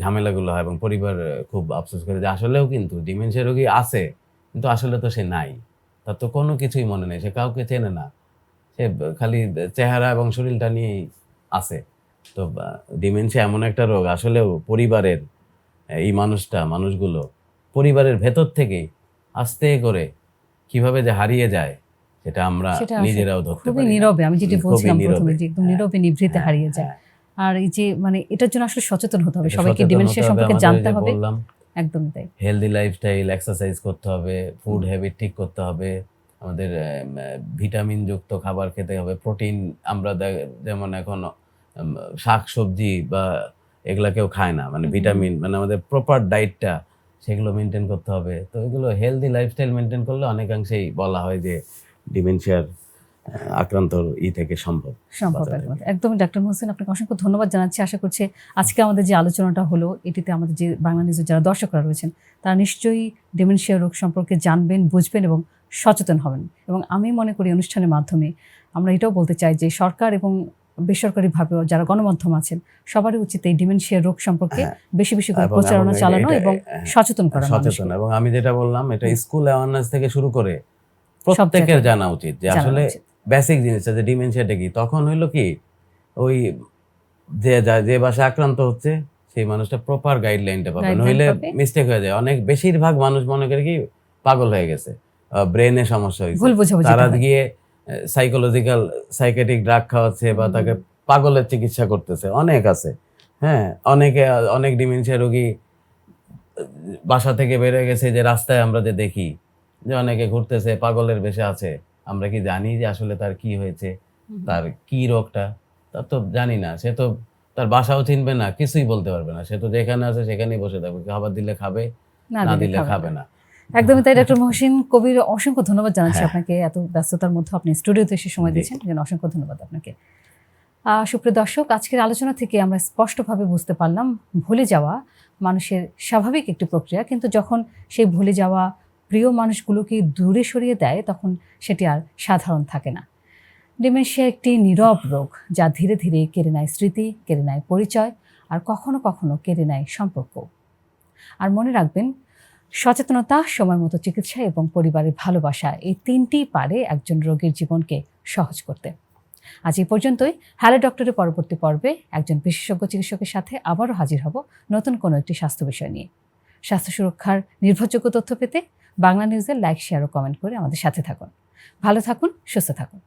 Speaker 1: ঝামেলাগুলো হয় এবং পরিবার খুব আফসোস করে যে আসলেও কিন্তু ডিমেনশিয়া রোগী আছে, কিন্তু আসলে তো সে নাই, তার তো কোনো কিছুই মনে নেই, সে কাউকে চেনে না, সে খালি চেহারা এবং শরীরটা নিয়েই আছে। তো ডিমেনশিয়া এমন একটা রোগ, আসলেও পরিবারের এই মানুষগুলো পরিবারের ভেতর থেকেই আস্তে করে কিভাবে যে হারিয়ে যায়, সেটা আমরা
Speaker 2: সেটা আসলে
Speaker 1: নিজেরাও ধরতে
Speaker 2: খুবই
Speaker 1: পারি না।
Speaker 2: নীরবে, আমি যেটা
Speaker 1: খুবই
Speaker 2: বলছিলাম প্রথমে,
Speaker 1: নীরবে।
Speaker 2: যে একদম
Speaker 1: হ্যাঁ,
Speaker 2: নীরবে নিভৃতে
Speaker 1: হ্যাঁ,
Speaker 2: হারিয়ে যায়।
Speaker 1: হ্যাঁ।
Speaker 2: আর এই যে মানে এটার জন্য আসলে সচেতন হতে হবে,
Speaker 1: এটা
Speaker 2: সবাইকে
Speaker 1: সচেতন
Speaker 2: ডিমেনশিয়া
Speaker 1: হতে হবে।
Speaker 2: সম্পর্কে
Speaker 1: আমাদের ওই
Speaker 2: জানতে
Speaker 1: যে
Speaker 2: হবে।
Speaker 1: বললাম,
Speaker 2: একদমই তাই।
Speaker 1: হেলদি লাইফস্টাইল, এক্সারসাইজ করতে হবে, ফুড হ্যাবিট ঠিক করতে হবে, আমাদের ভিটামিন যুক্ত খাবার খেতে হবে, প্রোটিন। আমরা যেমন এখন শাক সবজি বা এগুলা কেউ খায় না, মানে ভিটামিন, মানে আমাদের প্রপার ডায়েটটা সেগুলো মেনটেন করতে হবে। তো এগুলো হেলদি লাইফস্টাইল মেনটেন করলে অনেকাংশেই বলা হয় যে ডিমেনশিয়ার আক্রান্ত থেকে সম্ভব
Speaker 2: সম্ভব
Speaker 1: বাঁচা
Speaker 2: একমত।
Speaker 1: থেকে।
Speaker 2: একদমই ডাক্তার মোহসিন, আপনাকে অসংখ্য ধন্যবাদ জানাচ্ছি। আশা করছি আজকে আমাদের যে আলোচনাটা হলো, এটিতে আমাদের যে বাংলা নিউজের যারা দর্শকরা রয়েছেন, তারা নিশ্চয়ই ডিমেনশিয়া রোগ সম্পর্কে জানবেন, বুঝবেন এবং সচেতন হবেন। এবং আমি মনে করি অনুষ্ঠানের মাধ্যমে আমরা এটাও বলতে চাই যে সরকার এবং বেসরকারিভাবেও যারা গণমাধ্যম আছেন, সবারই উচিত এই ডিমেনশিয়া রোগ সম্পর্কে
Speaker 1: হ্যাঁ,
Speaker 2: বেশি বেশি করে
Speaker 1: এবং
Speaker 2: প্রচারণা চালানো
Speaker 1: এটা
Speaker 2: এবং সচেতন করা
Speaker 1: সচেতন।
Speaker 2: মানুষকে।
Speaker 1: এবং আমি যেটা বললাম, এটা স্কুল অ্যাওয়ারনেস থেকে শুরু করে
Speaker 2: সব
Speaker 1: প্রত্যেকের
Speaker 2: জায়গায়
Speaker 1: জানা উচিত যে
Speaker 2: জানানো
Speaker 1: আসলে
Speaker 2: উচিত।
Speaker 1: বেসিক জিনিসটা, যে ডিমেনশিয়াটা কি। তখন হইলো কি, ওই যে বাসায় আক্রান্ত হচ্ছে সেই মানুষটা প্রপার গাইডলাইনটা পাবে,
Speaker 2: গাইডলাইন
Speaker 1: নইলে
Speaker 2: পাবে,
Speaker 1: মিস্টেক হয়ে যায়। বেশিরভাগ মানুষ মনে করে কি পাগল হয়ে গেছে, ব্রেনে সমস্যা হয়েছে,
Speaker 2: ভুল বোঝাবুঝিটা
Speaker 1: তারা
Speaker 2: হয়।
Speaker 1: গিয়ে সাইকেটিক ড্রাগ খাওয়াচ্ছে বা তাকে পাগলের চিকিৎসা করতেছে, অনেক আছে। হ্যাঁ, অনেক ডিমেনশিয়া রোগী বাসা থেকে বের হয়ে গেছে, যে রাস্তায় আমরা যে দেখি যে অনেকে ঘুরতেছে পাগলের বেশে আছে, আমরা কি জানি যে আসলে তার কি হয়েছে, তার কি রোগটা? তার তো জানি না। সে তো তার বাসাও চিনবে না, কিছুই বলতে পারবে না। সে তো যেখানে আছে সেখানেই বসে থাকবে, খাবার দিলে খাবে, না দিলে খাবে না।
Speaker 2: একদমই তাই। ডক্টর মহসিন কবির, অসংখ্য ধন্যবাদ জানাচ্ছি
Speaker 1: হ্যাঁ।
Speaker 2: আপনাকে। এত ব্যস্ততার মধ্যে আপনি স্টুডিওতে এসে সময়
Speaker 1: জি।
Speaker 2: দিয়েছেন, এজন্য অসংখ্য ধন্যবাদ আপনাকে। সুপ্রিয় দর্শক, আজকের আলোচনা থেকে আমরা স্পষ্টভাবে বুঝতে পারলাম, ভুলে যাওয়া মানুষের স্বাভাবিক একটি প্রক্রিয়া, কিন্তু যখন সেই ভুলে যাওয়া প্রিয় মানুষগুলোকে দূরে সরিয়ে দেয়, তখন সেটি আর সাধারণ থাকে না। ডিমেনশিয়া একটি নীরব রোগ, যা ধীরে ধীরে কেড়ে নেয় স্মৃতি, কেড়ে নেয় পরিচয়, আর কখনো কখনো কেড়ে নেয় সম্পর্ক। আর মনে রাখবেন, সচেতনতা, সময় মতো চিকিৎসা এবং পরিবারের ভালোবাসা, এই তিনটিই পারে একজন রোগীর জীবনকে সহজ করতে। আজ এই পর্যন্তই। হ্যালো ডক্টরের পরবর্তী পর্বে একজন বিশেষজ্ঞ চিকিৎসকের সাথে আবারও হাজির হব নতুন কোনো একটি স্বাস্থ্য বিষয় নিয়ে। স্বাস্থ্য সুরক্ষার নির্ভরযোগ্য তথ্য পেতে বাংলা নিউজের লাইক, শেয়ার ও কমেন্ট করে আমাদের সাথে থাকুন। ভালো থাকুন, সুস্থ থাকুন।